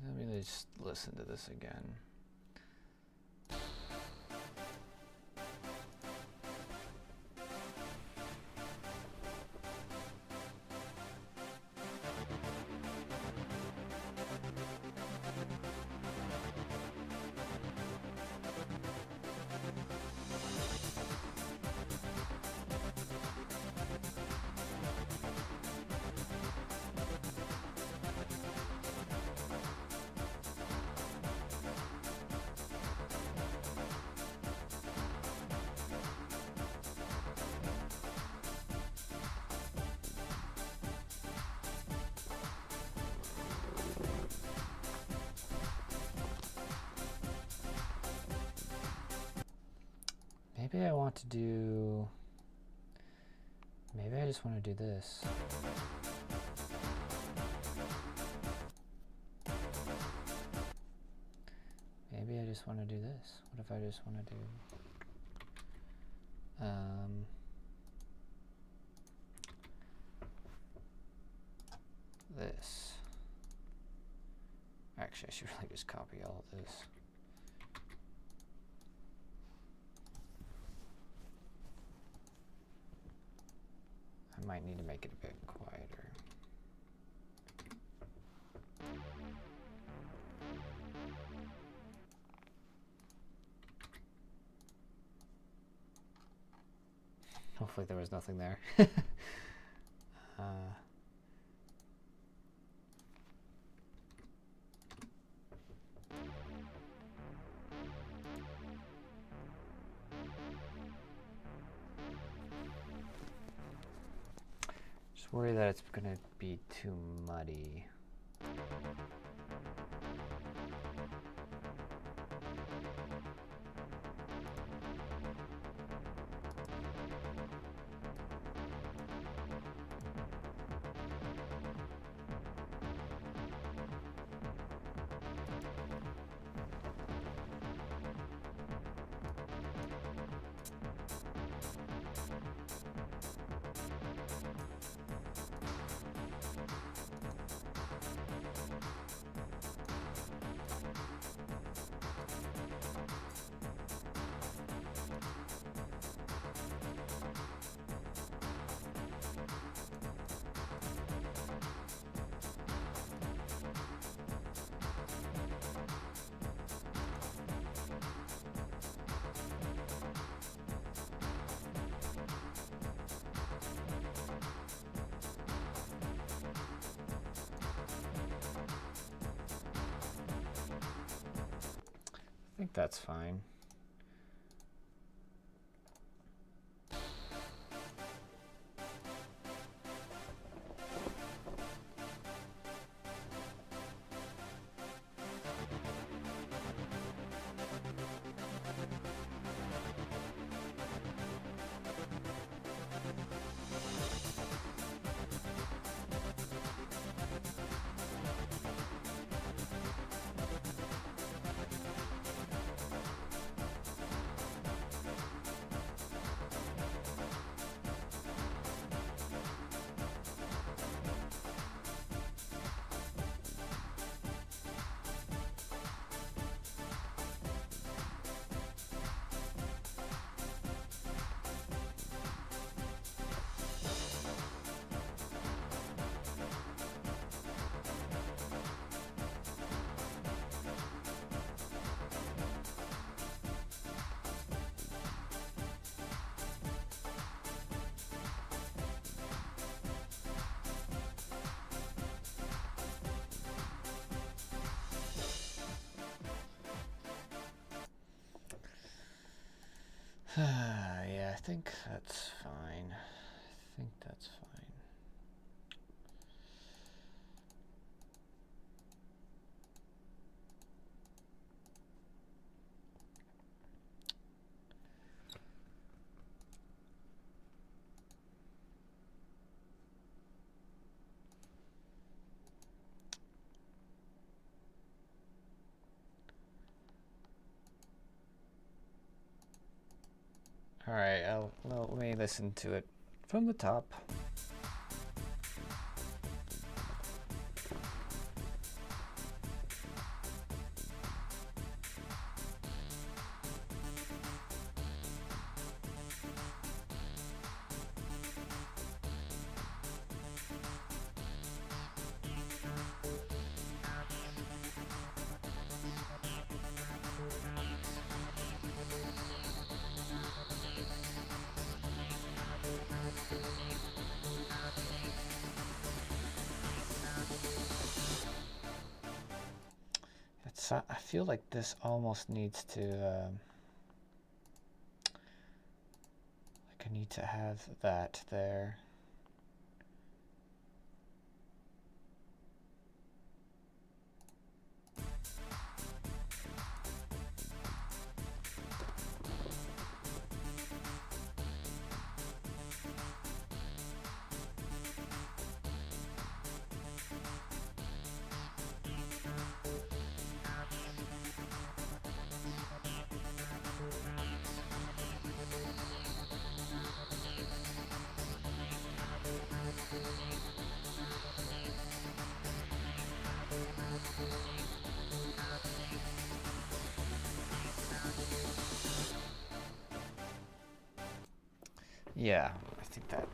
Let me just listen to this again. maybe I want to do, maybe I just want to do this. Maybe I just want to do this. What if I just want to do this? Actually, I should really just copy all of this. I might need to make it a bit quieter. Hopefully there was nothing there. Just worry that it's gonna be too muddy. I think that's fine. Yeah, I think that's fine. I think that's fine. All right, well, let me listen to it from the top. I feel like this almost needs to, like I need to have that there. Yeah, I think that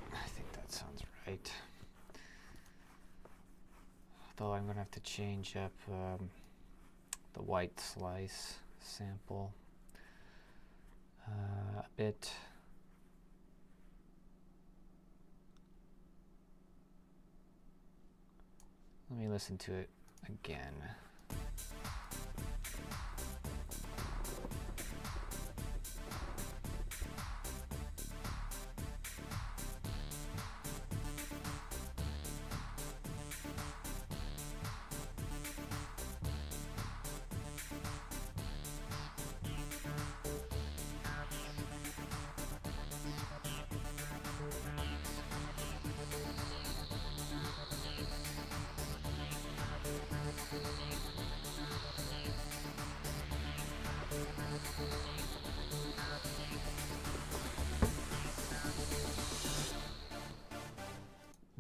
sounds right. Though I'm gonna have to change up the white slice sample a bit. Let me listen to it again.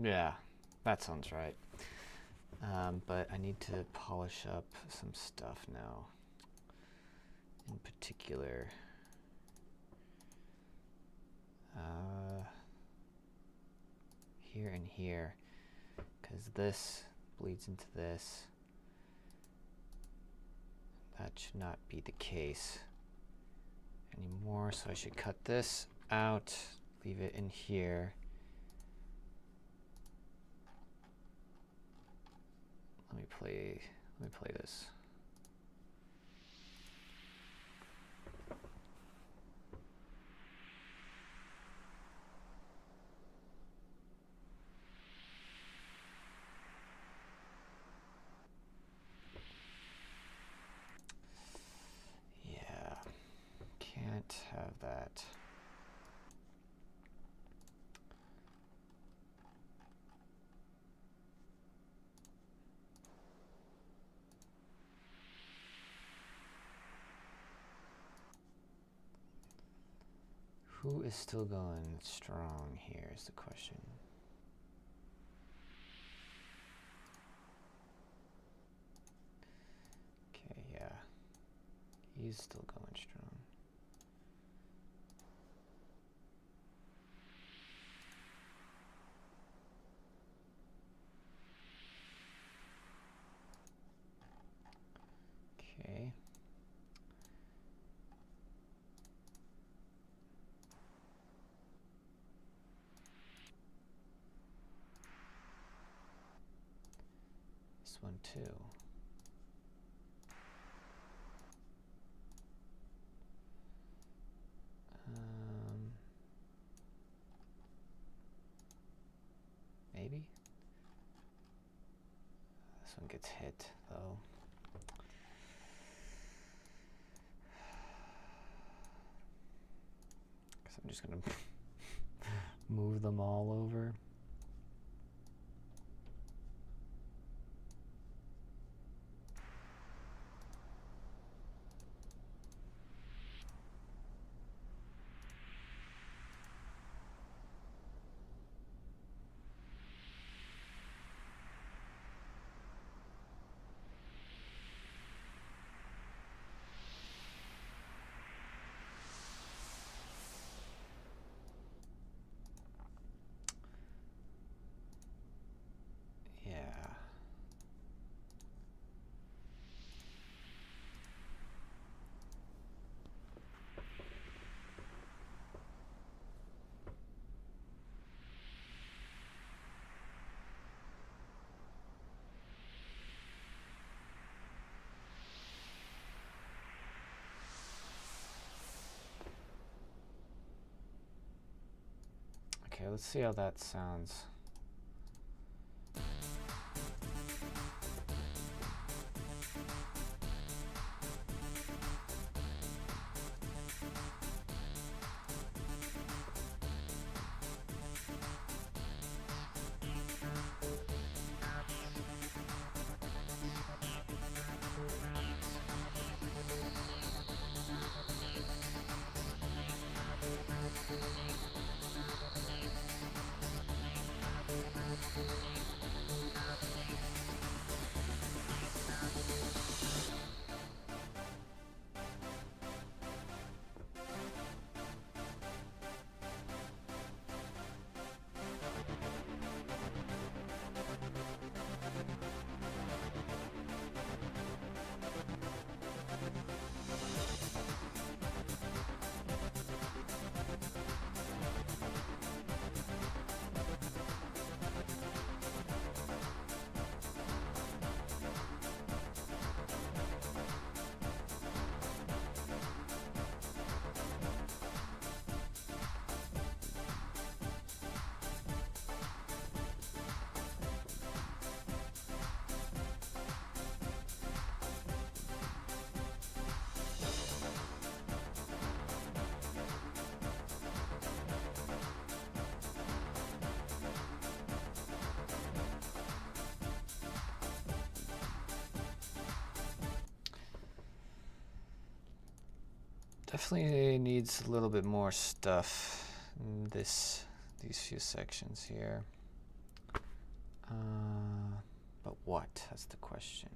Yeah, that sounds right. But I need to polish up some stuff now. In particular, here and here, because this bleeds into this. That should not be the case anymore, so I should cut this out, leave it in here. Let me play this. Yeah, can't have that. Who is still going strong here is the question. Okay, yeah. He's still going strong. Okay. This one too. Maybe? This one gets hit though. Guess I'm just gonna move them all over. Okay, let's see how that sounds. Definitely needs a little bit more stuff in these few sections here. But what? That's the question.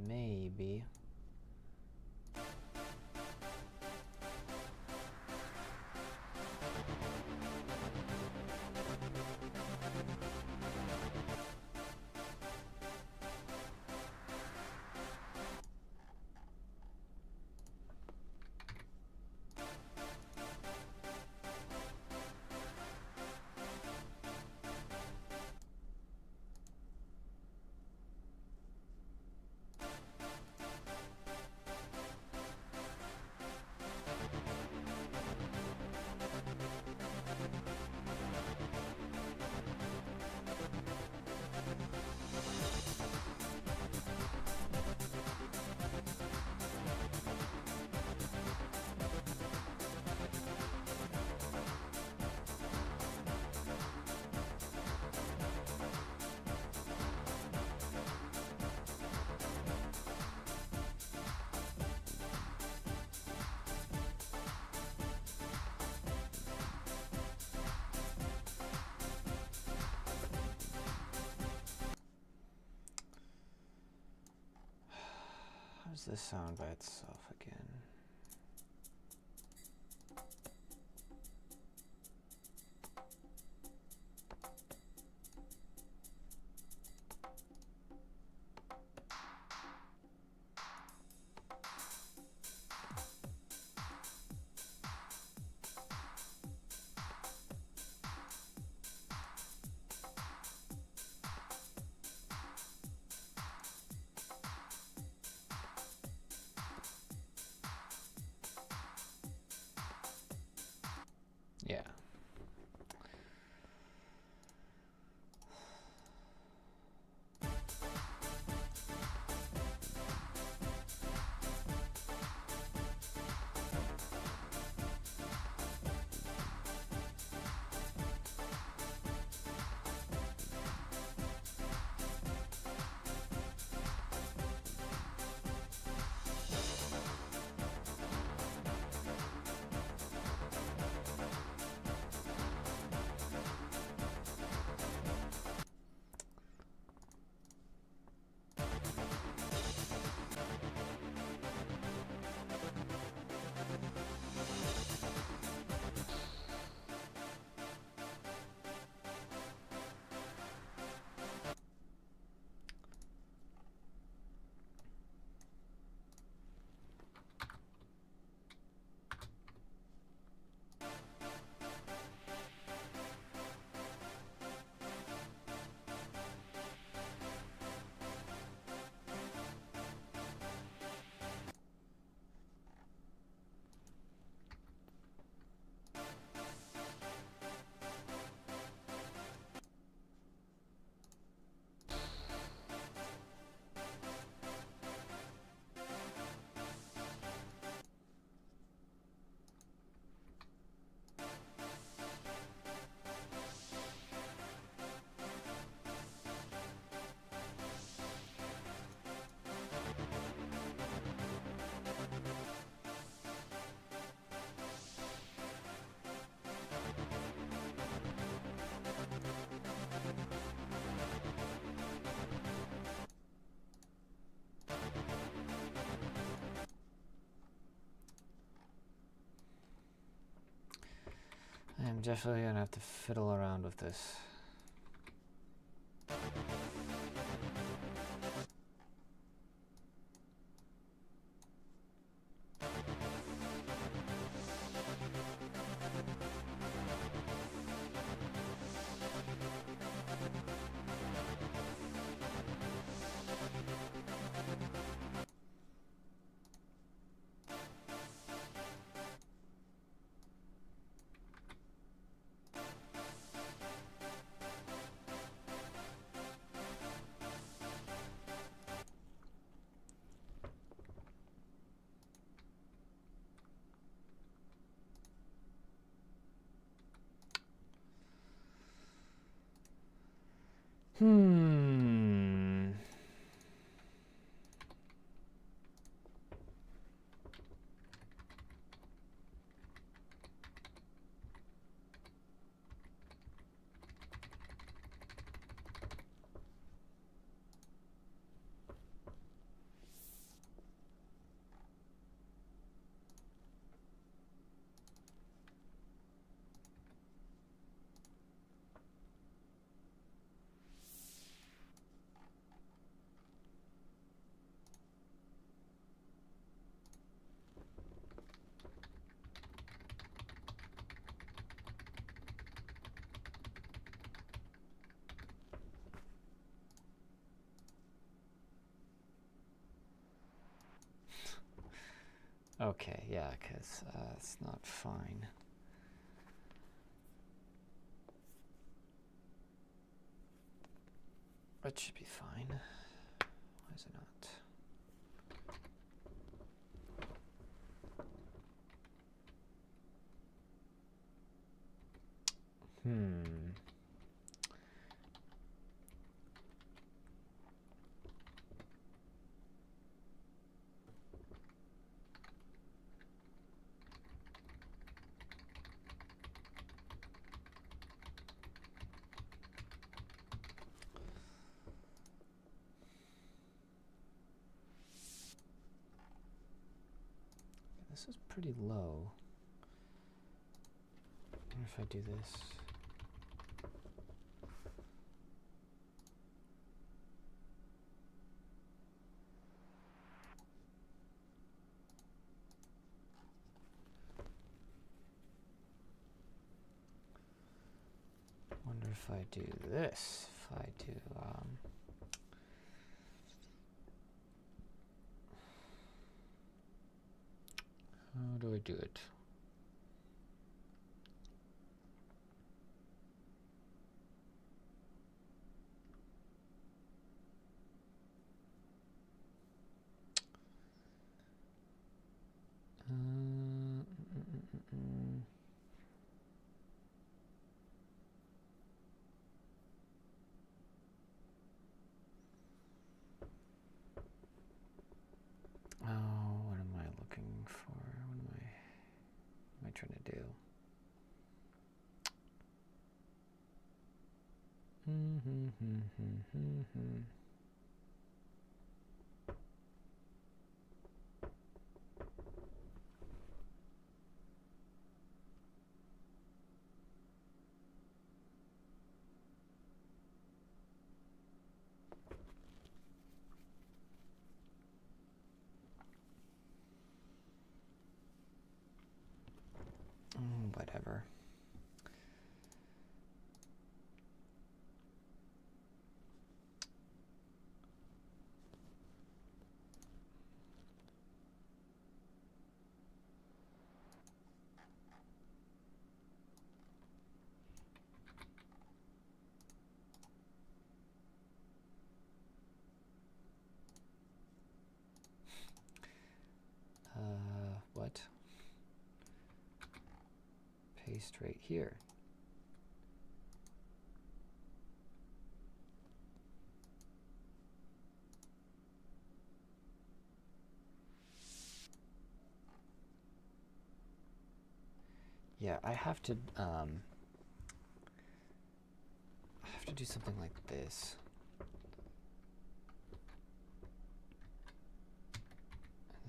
Maybe. How does this sound by itself again? Yeah. I'm definitely gonna have to fiddle around with this. Hmm. Okay, yeah, because it's not fine. It should be fine. Why is it not? This is pretty low. I wonder if I do this. Wonder if I do this. If I do, how do I do it? Oh, what am I looking for? What am I trying to do? Whatever. What? Paste right here. Yeah, I have to do something like this.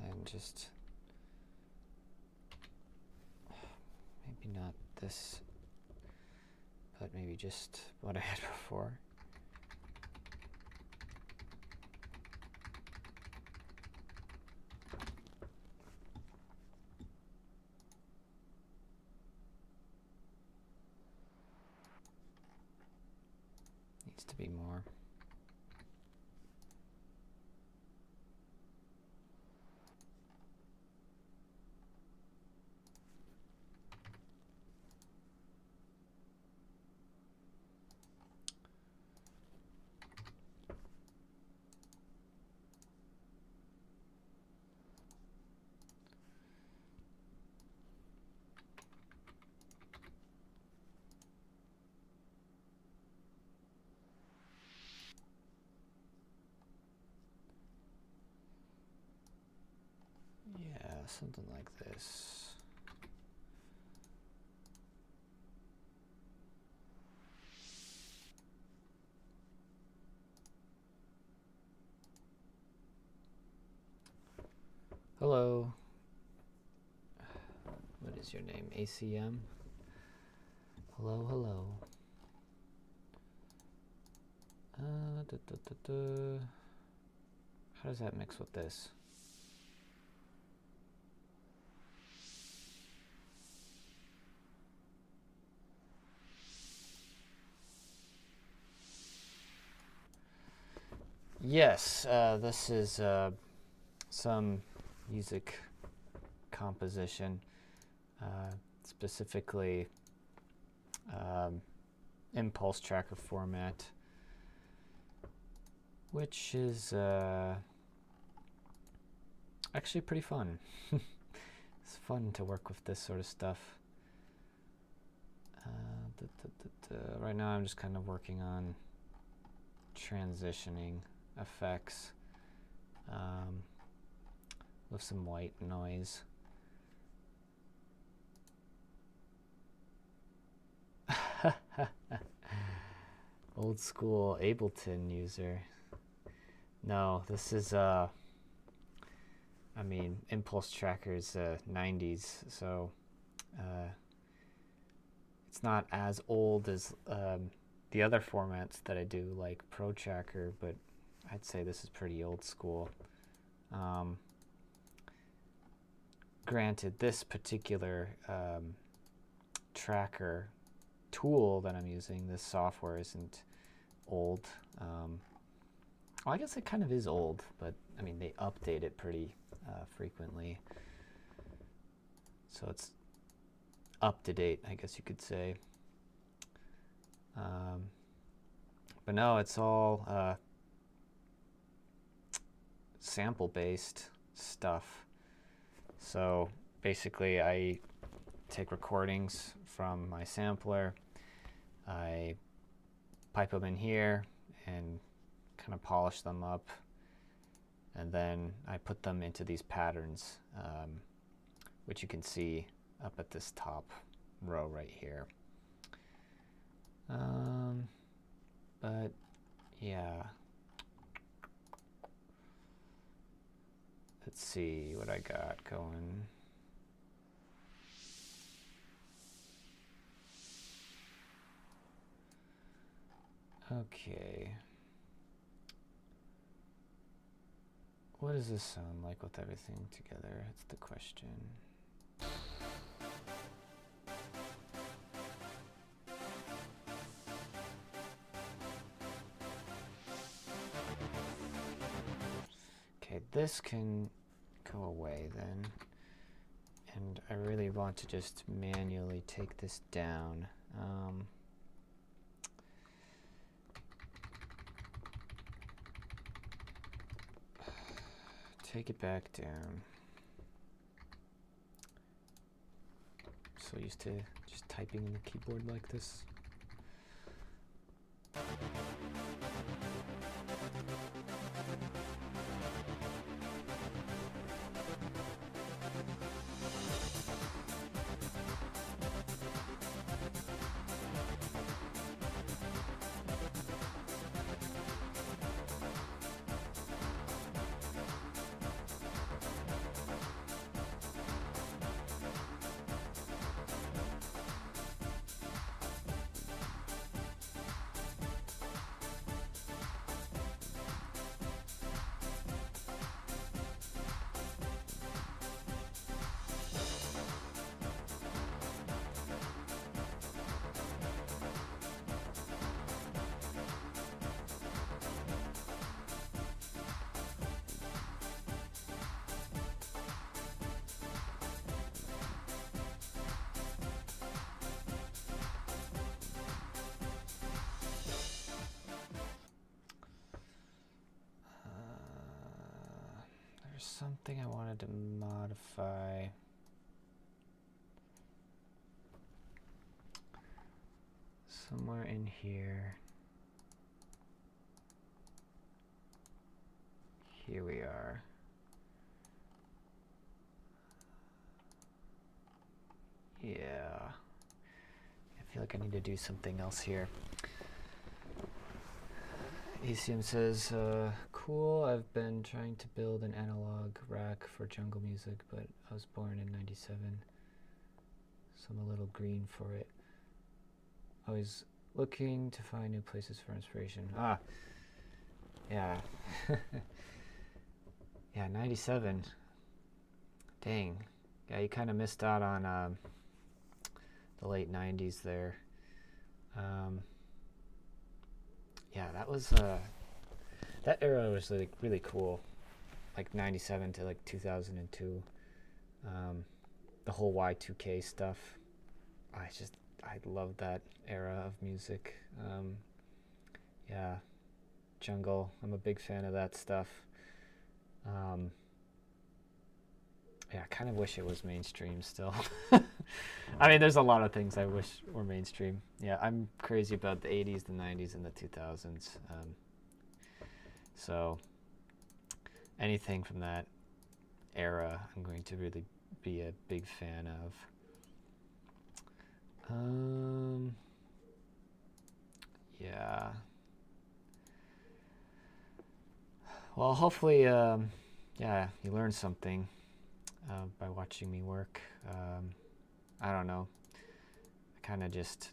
And then just maybe not this maybe just what I had before. Needs to be more. Yeah, something like this. Hello. What is your name? ACM? Hello, hello. How does that mix with this? Yes, this is some music composition, specifically impulse tracker format, which is actually pretty fun. It's fun to work with this sort of stuff. Right now I'm just kind of working on transitioning effects with some white noise. Old school Ableton user. No, this is I mean, Impulse Tracker's 90s, so it's not as old as the other formats that I do, like Pro Tracker, but I'd say this is pretty old school. Granted, this particular tracker tool that I'm using, this software, isn't old. Well, I guess it kind of is old, but I mean, they update it pretty frequently. So it's up to date, I guess you could say. But no, it's all sample-based stuff. So basically, I take recordings from my sampler, I pipe them in here and kind of polish them up, and then I put them into these patterns, which you can see up at this top row right here. But yeah, let's see what I got going. Okay. What does this sound like with everything together? That's the question. Okay, this can go away then. And I really want to just manually take this down. Take it back down. So used to just typing in the keyboard like this. there's something I wanted to modify. Somewhere in here. Here we are. Yeah. I feel like I need to do something else here. ACM says, cool, I've been trying to build an analog rack for jungle music, but I was born in 97, so I'm a little green for it. Always looking to find new places for inspiration. Ah, yeah. Yeah, 97. Dang. Yeah, you kind of missed out on the late 90s there. Yeah, that was that era was like really cool, like 97 to like 2002. The whole Y2K stuff. I love that era of music. Yeah, jungle. I'm a big fan of that stuff. Yeah, I kind of wish it was mainstream still. I mean, there's a lot of things I wish were mainstream. Yeah, I'm crazy about the 80s, the 90s, and the 2000s. So anything from that era, I'm going to really be a big fan of. Yeah. Well, hopefully, yeah, you learned something by watching me work. I don't know. I kind of just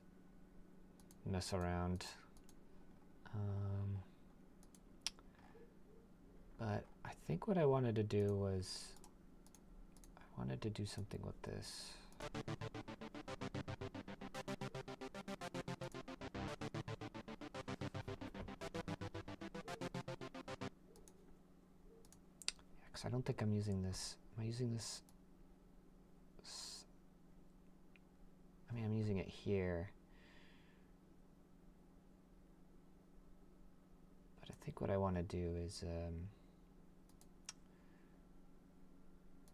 mess around. But I think what I wanted to do was I wanted to do something with this. Because I don't think I'm using this. Am I using this? I mean, I'm using it here. But I think what I want to do is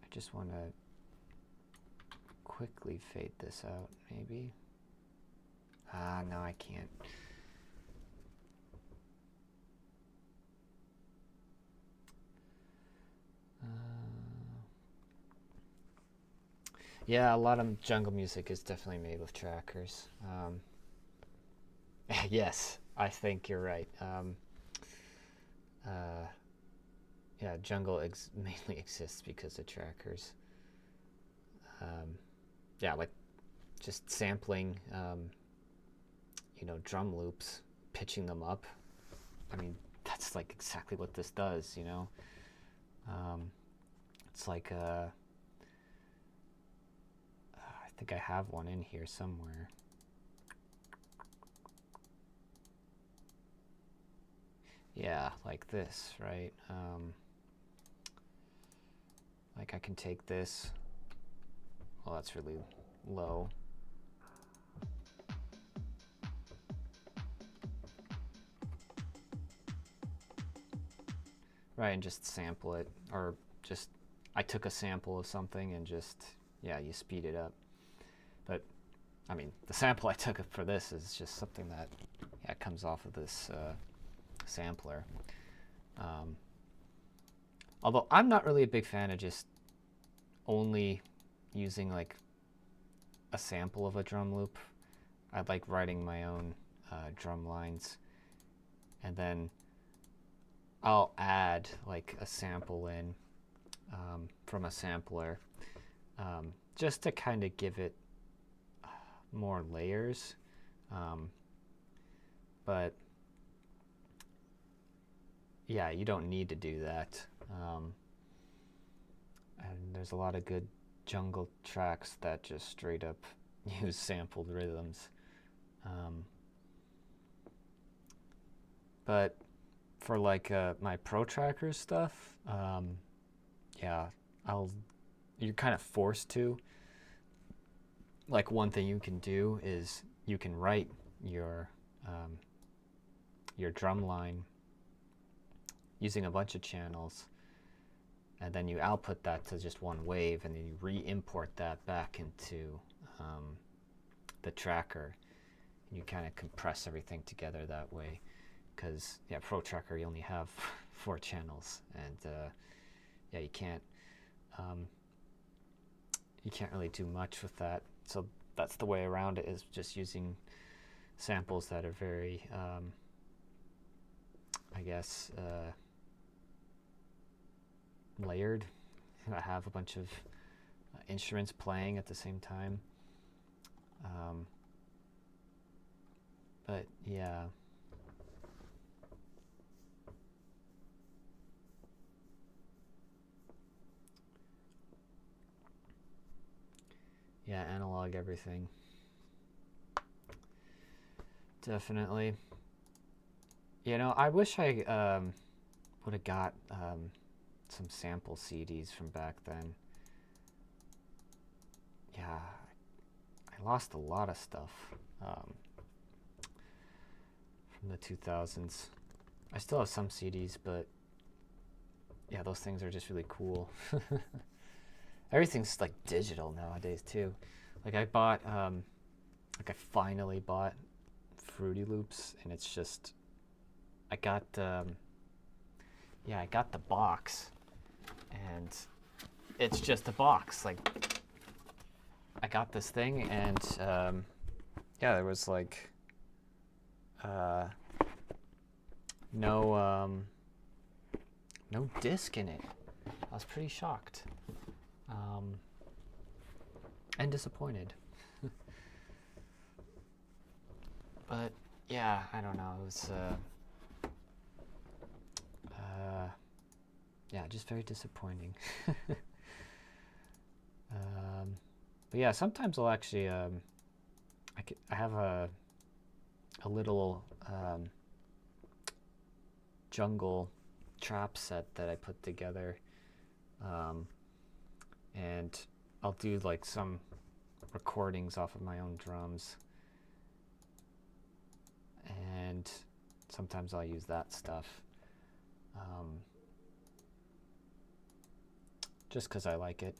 I just want to quickly fade this out, maybe. Ah, no, I can't. Yeah, a lot of jungle music is definitely made with trackers. Yes, I think you're right. Yeah, jungle mainly exists because of trackers. Yeah, like just sampling, you know, drum loops, pitching them up. I mean, that's like exactly what this does, you know. It's like I think I have one in here somewhere. Yeah, like this, right? Like I can take this. Well, that's really low. Right, and just sample it, or just, I took a sample of something and just, yeah, you speed it up. But, I mean, the sample I took for this is just something that, yeah, comes off of this sampler. Although I'm not really a big fan of just only using like a sample of a drum loop. I like writing my own drum lines, and then I'll add like a sample in from a sampler just to kind of give it more layers. But yeah, you don't need to do that. And there's a lot of good jungle tracks that just straight up use sampled rhythms. But for like my Pro Tracker stuff, yeah, you're kind of forced to. Like one thing you can do is you can write your drum line using a bunch of channels, and then you output that to just one wave, and then you re-import that back into the tracker. You kind of compress everything together that way, because yeah, Pro Tracker, you only have 4 channels, and yeah, you can't really do much with that. So that's the way around it, is just using samples that are very I guess layered. I have a bunch of instruments playing at the same time. But yeah. Yeah, analog everything. Definitely. You know, I wish I would have got some sample CDs from back then. Yeah, I lost a lot of stuff from the 2000s. I still have some CDs, but yeah, those things are just really cool. Everything's like digital nowadays too. Like I bought, like I finally bought Fruity Loops, and it's just, I got, yeah, I got the box, and it's just a box. Like I got this thing, and yeah, there was like no disc in it. I was pretty shocked and disappointed. But yeah, I don't know. It was yeah, just very disappointing. But yeah, sometimes I'll actually I have a little jungle trap set that I put together, and I'll do like some recordings off of my own drums, and sometimes I'll use that stuff just because I like it.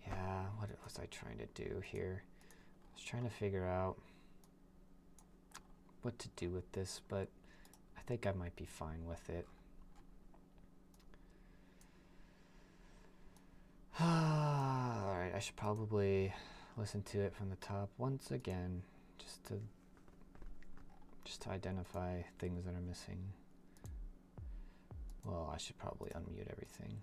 Yeah, what was I trying to do here? I was trying to figure out what to do with this, but I think I might be fine with it. Alright, I should probably listen to it from the top once again, just to identify things that are missing. Well, I should probably unmute everything.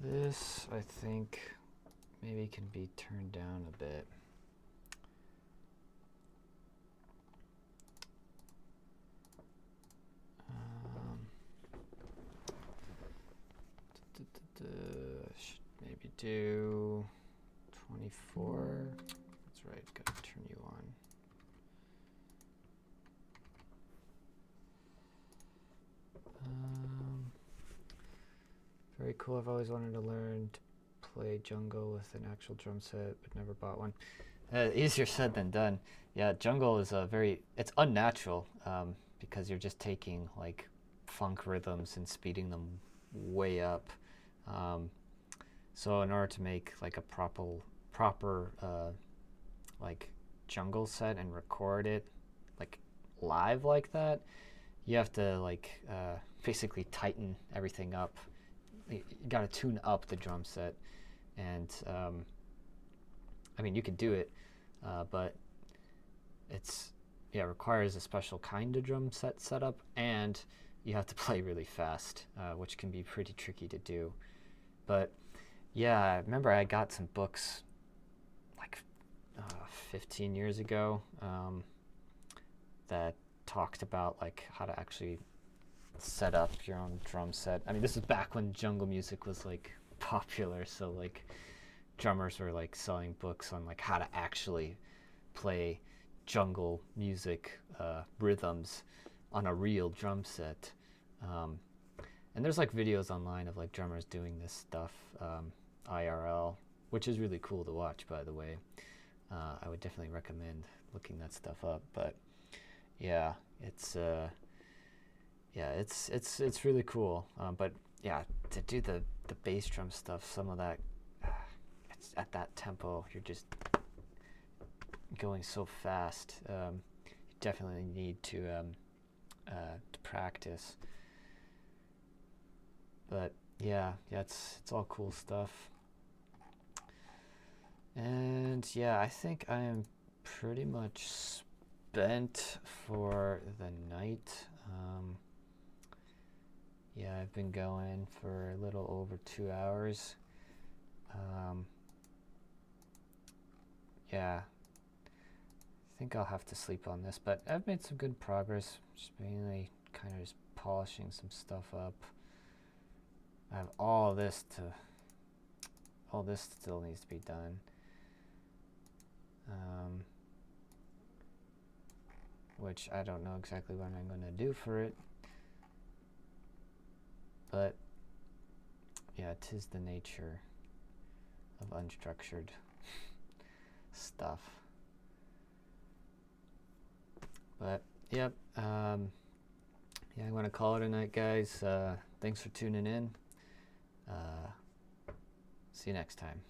This, I think, maybe can be turned down a bit. Should maybe do 24. That's right, gotta turn you on. Very cool. I've always wanted to learn to play jungle with an actual drum set, but never bought one. Easier said than done. Yeah, jungle is it's unnatural because you're just taking like funk rhythms and speeding them way up. Um, so in order to make like a proper like jungle set and record it like live like that, you have to like basically tighten everything up. You got to tune up the drum set, and I mean you can do it, but it requires a special kind of drum set setup, and you have to play really fast, which can be pretty tricky to do. But yeah, I remember I got some books like 15 years ago that talked about like how to actually set up your own drum set. I mean, this is back when jungle music was like popular, so like drummers were like selling books on like how to actually play jungle music rhythms on a real drum set. And there's like videos online of like drummers doing this stuff IRL, which is really cool to watch, by the way. I would definitely recommend looking that stuff up. But yeah, it's really cool. But yeah, to do the bass drum stuff, some of that, it's at that tempo, you're just going so fast. You definitely need to practice. But yeah, it's all cool stuff. And yeah, I think I am pretty much spent for the night. Yeah, I've been going for a little over 2 hours. Yeah, I think I'll have to sleep on this, but I've made some good progress. Just mainly kind of just polishing some stuff up. I have all this still needs to be done. Which I don't know exactly what I'm going to do for it. But yeah, 'tis the nature of unstructured stuff. But yep, yeah, I'm going to call it a night, guys. Thanks for tuning in. See you next time.